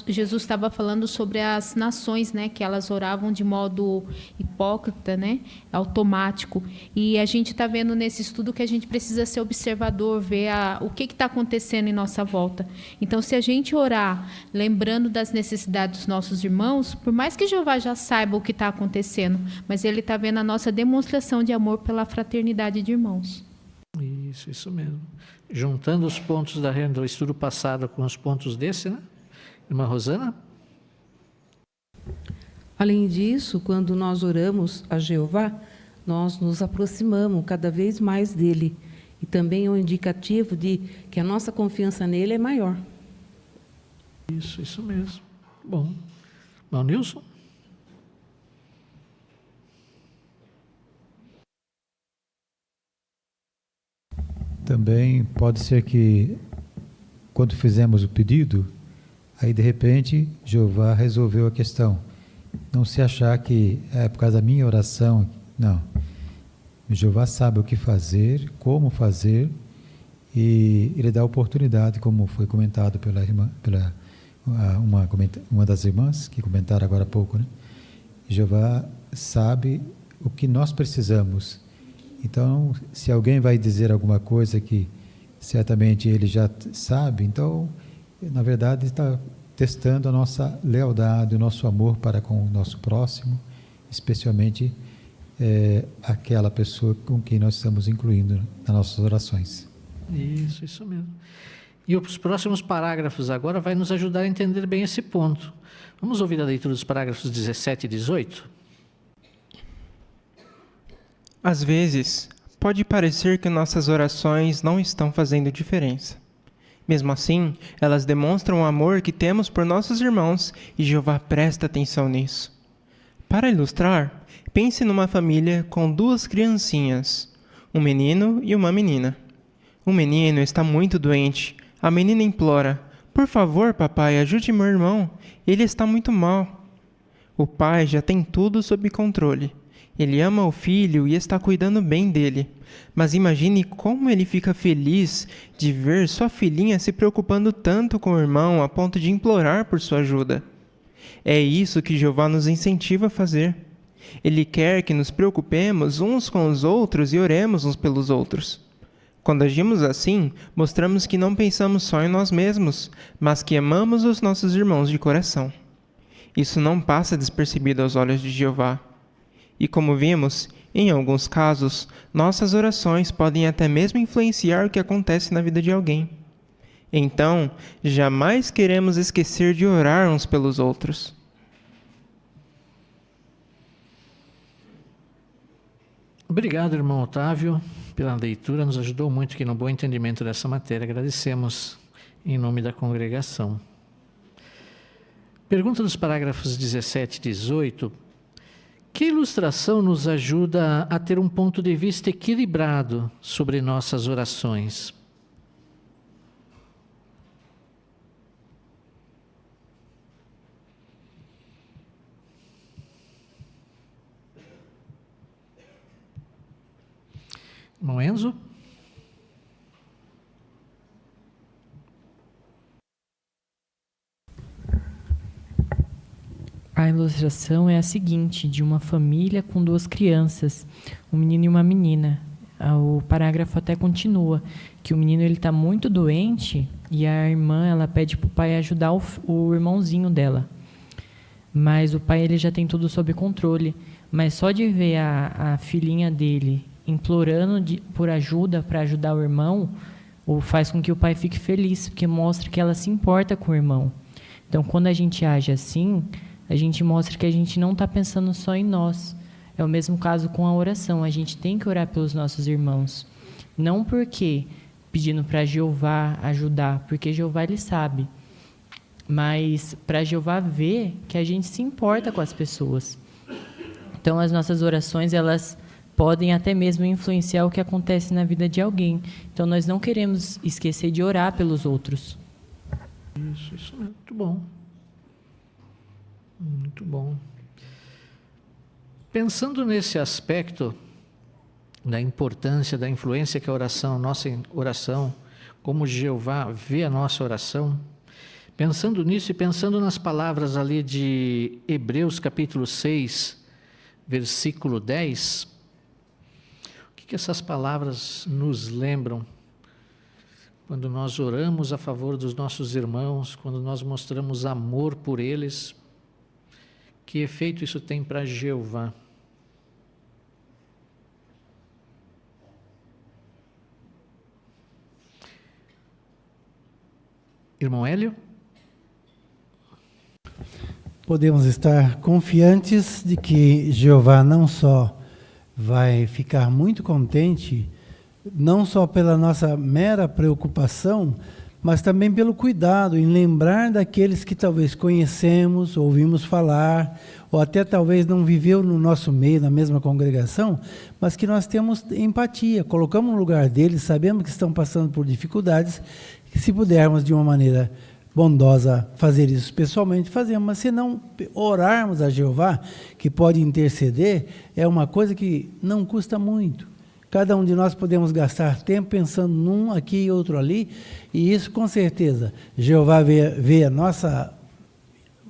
Jesus estava falando sobre as nações, né, que elas oravam de modo hipócrita, né, automático. E a gente está vendo nesse estudo que a gente precisa ser observador, ver o que está acontecendo em nossa volta. Então, se a gente orar lembrando das necessidades dos nossos irmãos, por mais que Jeová já saiba o que está acontecendo, mas ele está vendo a nossa demonstração de amor pela fraternidade de irmãos. Isso mesmo. Juntando os pontos do estudo passado com os pontos desse, né? Irmã Rosana? Além disso, quando nós oramos a Jeová, nós nos aproximamos cada vez mais dele. E também é um indicativo de que a nossa confiança nele é maior. Isso mesmo. Bom. Irmão Nilson? Também pode ser que, quando fizemos o pedido, aí de repente Jeová resolveu a questão. Não se achar que é por causa da minha oração, não. Jeová sabe o que fazer, como fazer, e ele dá oportunidade, como foi comentado pela irmã, uma das irmãs que comentaram agora há pouco, né? Jeová sabe o que nós precisamos Então, se alguém vai dizer alguma coisa que certamente ele já sabe, então, na verdade, está testando a nossa lealdade, o nosso amor para com o nosso próximo, especialmente aquela pessoa com quem nós estamos incluindo nas nossas orações. Isso mesmo. E os próximos parágrafos agora vai nos ajudar a entender bem esse ponto. Vamos ouvir a leitura dos parágrafos 17 e 18? Às vezes, pode parecer que nossas orações não estão fazendo diferença. Mesmo assim, elas demonstram o amor que temos por nossos irmãos e Jeová presta atenção nisso. Para ilustrar, pense numa família com 2 criancinhas, um menino e uma menina. O menino está muito doente. A menina implora: "Por favor, papai, ajude meu irmão. Ele está muito mal." O pai já tem tudo sob controle. Ele ama o filho e está cuidando bem dele. Mas imagine como ele fica feliz de ver sua filhinha se preocupando tanto com o irmão a ponto de implorar por sua ajuda. É isso que Jeová nos incentiva a fazer. Ele quer que nos preocupemos uns com os outros e oremos uns pelos outros. Quando agimos assim, mostramos que não pensamos só em nós mesmos, mas que amamos os nossos irmãos de coração. Isso não passa despercebido aos olhos de Jeová. E como vimos, em alguns casos, nossas orações podem até mesmo influenciar o que acontece na vida de alguém. Então, jamais queremos esquecer de orar uns pelos outros. Obrigado, irmão Otávio, pela leitura. Nos ajudou muito aqui no bom entendimento dessa matéria. Agradecemos em nome da congregação. Pergunta dos parágrafos 17 e 18. Que ilustração nos ajuda a ter um ponto de vista equilibrado sobre nossas orações? Irmão Enzo? A ilustração é a seguinte, de uma família com 2 crianças, um menino e uma menina. O parágrafo até continua, que o menino está muito doente e a irmã ela pede para o pai ajudar o irmãozinho dela. Mas o pai ele já tem tudo sob controle. Mas só de ver a filhinha dele implorando por ajuda para ajudar o irmão, faz com que o pai fique feliz, porque mostra que ela se importa com o irmão. Então, quando a gente age assim, a gente mostra que a gente não está pensando só em nós. É o mesmo caso com a oração. A gente tem que orar pelos nossos irmãos. Não porque pedindo para Jeová ajudar, porque Jeová ele sabe. Mas para Jeová ver que a gente se importa com as pessoas. Então, as nossas orações, elas podem até mesmo influenciar o que acontece na vida de alguém. Então, nós não queremos esquecer de orar pelos outros. Isso mesmo. Muito bom. Muito bom. Pensando nesse aspecto da importância, da influência que a oração, nossa oração, como Jeová vê a nossa oração, pensando nisso e pensando nas palavras ali de Hebreus capítulo 6, versículo 10, o que essas palavras nos lembram? Quando nós oramos a favor dos nossos irmãos, quando nós mostramos amor por eles, que efeito isso tem para Jeová? Irmão Hélio? Podemos estar confiantes de que Jeová não só vai ficar muito contente, não só pela nossa mera preocupação, mas também pelo cuidado em lembrar daqueles que talvez conhecemos, ouvimos falar, ou até talvez não viveu no nosso meio, na mesma congregação, mas que nós temos empatia, colocamos no lugar deles, sabemos que estão passando por dificuldades, que se pudermos de uma maneira bondosa fazer isso pessoalmente, fazemos, mas se não orarmos a Jeová, que pode interceder, é uma coisa que não custa muito. Cada um de nós podemos gastar tempo pensando num aqui e outro ali, e isso com certeza, Jeová vê a nossa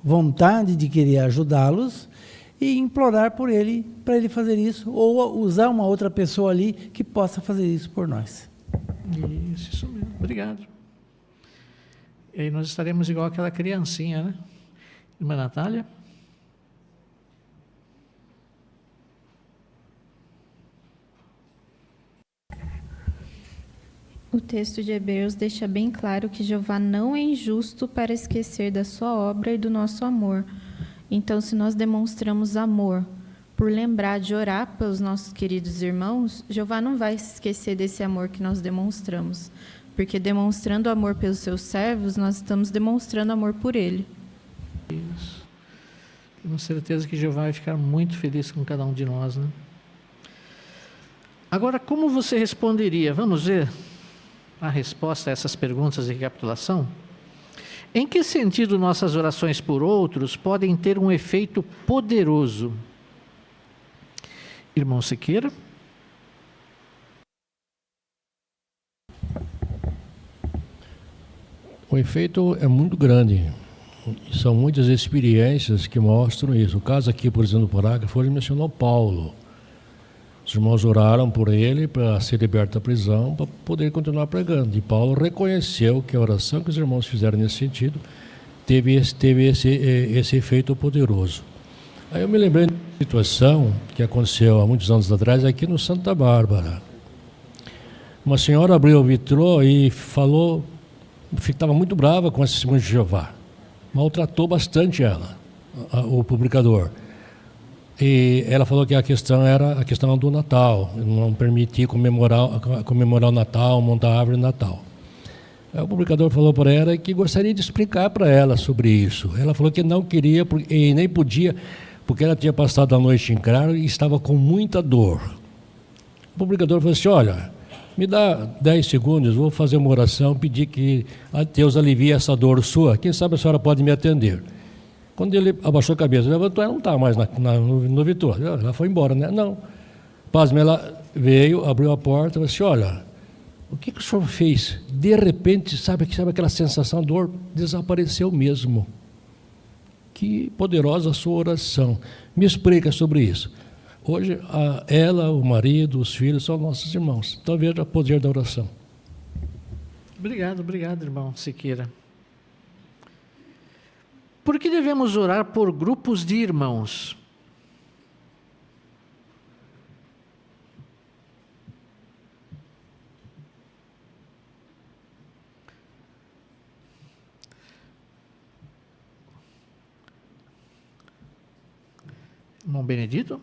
vontade de querer ajudá-los, e implorar por ele, para ele fazer isso, ou usar uma outra pessoa ali que possa fazer isso por nós. Isso mesmo. Obrigado. E aí nós estaremos igual aquela criancinha, né? Irmã Natália? O texto de Hebreus deixa bem claro que Jeová não é injusto para esquecer da sua obra e do nosso amor. Então, se nós demonstramos amor por lembrar de orar pelos nossos queridos irmãos, Jeová não vai se esquecer desse amor que nós demonstramos. Porque demonstrando amor pelos seus servos, nós estamos demonstrando amor por ele. Isso. Tenho certeza que Jeová vai ficar muito feliz com cada um de nós, né? Agora, como você responderia? Vamos ver a resposta a essas perguntas de recapitulação? Em que sentido nossas orações por outros podem ter um efeito poderoso? Irmão Siqueira? O efeito é muito grande. São muitas experiências que mostram isso. O caso aqui, por exemplo, no parágrafo, ele mencionou Paulo. Os irmãos oraram por ele para ser liberto da prisão, para poder continuar pregando. E Paulo reconheceu que a oração que os irmãos fizeram nesse sentido teve esse efeito poderoso. Aí eu me lembrei de uma situação que aconteceu há muitos anos atrás aqui no Santa Bárbara. Uma senhora abriu o vitrô e falou, estava muito brava com esse testemunho de Jeová. Maltratou bastante ela, o publicador. E ela falou que a questão era a questão do Natal, não permitir comemorar o Natal, montar a árvore de Natal. Aí o publicador falou para ela que gostaria de explicar para ela sobre isso. Ela falou que não queria e nem podia, porque ela tinha passado a noite em claro e estava com muita dor. O publicador falou assim, olha, me dá 10 segundos, vou fazer uma oração, pedir que Deus alivie essa dor sua, quem sabe a senhora pode me atender. Quando ele abaixou a cabeça, levantou, ela não estava mais no vitor. Ela foi embora, né? Não. Pasme, ela veio, abriu a porta e falou assim, olha, o que o senhor fez? De repente, sabe aquela sensação, a dor desapareceu mesmo. Que poderosa a sua oração. Me explica sobre isso. Hoje, ela, o marido, os filhos são nossos irmãos. Então, veja o poder da oração. Obrigado, irmão Siqueira. Por que devemos orar por grupos de irmãos? Irmão Benedito?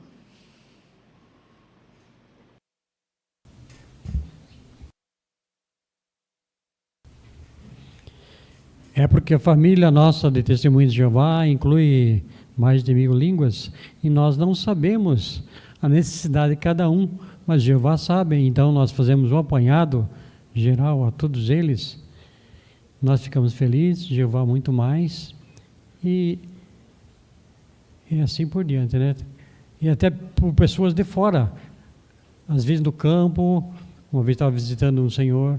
É porque a família nossa de Testemunhos de Jeová inclui mais de 1000 línguas e nós não sabemos a necessidade de cada um, mas Jeová sabe, então nós fazemos um apanhado geral a todos eles. Nós ficamos felizes, Jeová muito mais e assim por diante, né? E até por pessoas de fora, às vezes no campo, uma vez estava visitando um senhor,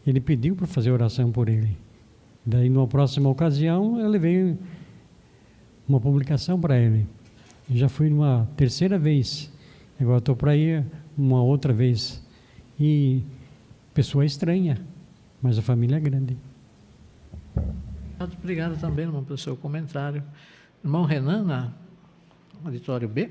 ele pediu para fazer oração por ele. Daí, numa próxima ocasião, eu levei uma publicação para ele. Eu já fui uma terceira vez. Agora estou para ir uma outra vez. E pessoa estranha, mas a família é grande. Obrigado também, irmão, pelo seu comentário. Irmão Renan, auditório B.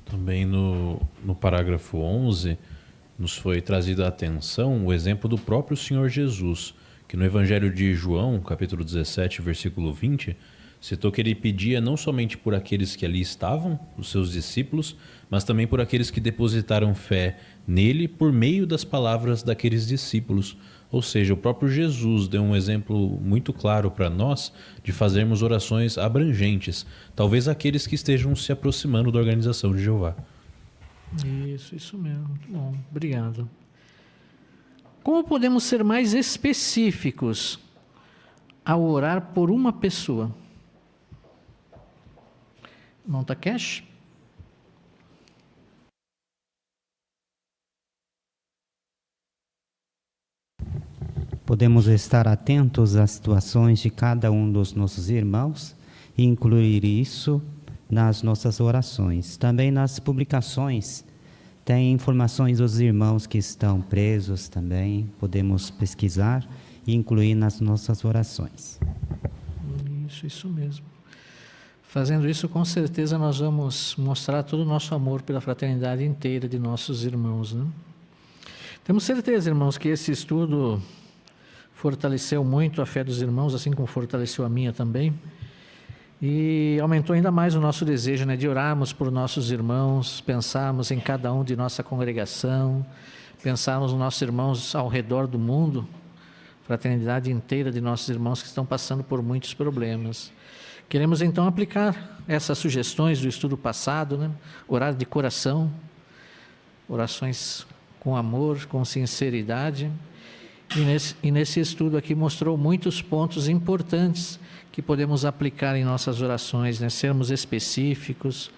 Também no parágrafo 11, nos foi trazida a atenção o exemplo do próprio Senhor Jesus, que no Evangelho de João, capítulo 17, versículo 20, citou que ele pedia não somente por aqueles que ali estavam, os seus discípulos, mas também por aqueles que depositaram fé nele por meio das palavras daqueles discípulos. Ou seja, o próprio Jesus deu um exemplo muito claro para nós de fazermos orações abrangentes, talvez aqueles que estejam se aproximando da organização de Jeová. Isso mesmo. Muito bom. Obrigado. Como podemos ser mais específicos ao orar por uma pessoa? Irmão Takeshi? Podemos estar atentos às situações de cada um dos nossos irmãos e incluir isso nas nossas orações. Também nas publicações tem informações dos irmãos que estão presos também, podemos pesquisar e incluir nas nossas orações. Isso mesmo. Fazendo isso, com certeza nós vamos mostrar todo o nosso amor pela fraternidade inteira de nossos irmãos, né? Temos certeza, irmãos, que esse estudo fortaleceu muito a fé dos irmãos, assim como fortaleceu a minha também. E aumentou ainda mais o nosso desejo, né, de orarmos por nossos irmãos, pensarmos em cada um de nossa congregação, pensarmos nos nossos irmãos ao redor do mundo, fraternidade inteira de nossos irmãos que estão passando por muitos problemas. Queremos então aplicar essas sugestões do estudo passado, né, orar de coração, orações com amor, com sinceridade. E nesse estudo aqui mostrou muitos pontos importantes que podemos aplicar em nossas orações, né? Sermos específicos,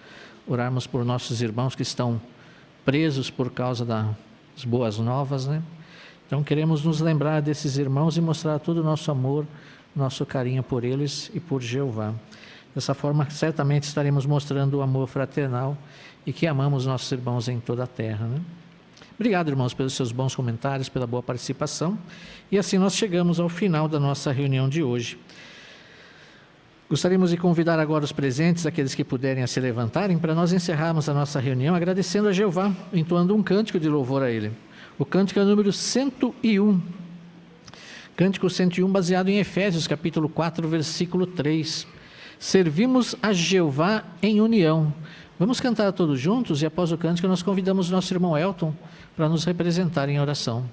orarmos por nossos irmãos que estão presos por causa das boas novas, né? Então queremos nos lembrar desses irmãos e mostrar todo o nosso amor, nosso carinho por eles e por Jeová. Dessa forma, certamente estaremos mostrando o amor fraternal e que amamos nossos irmãos em toda a terra, né? Obrigado, irmãos, pelos seus bons comentários, pela boa participação. E assim nós chegamos ao final da nossa reunião de hoje. Gostaríamos de convidar agora os presentes, aqueles que puderem a se levantarem, para nós encerrarmos a nossa reunião agradecendo a Jeová, entoando um cântico de louvor a Ele. O cântico é o número 101. Cântico 101, baseado em Efésios, capítulo 4, versículo 3. Servimos a Jeová em união. Vamos cantar todos juntos e após o cântico nós convidamos o nosso irmão Elton para nos representar em oração.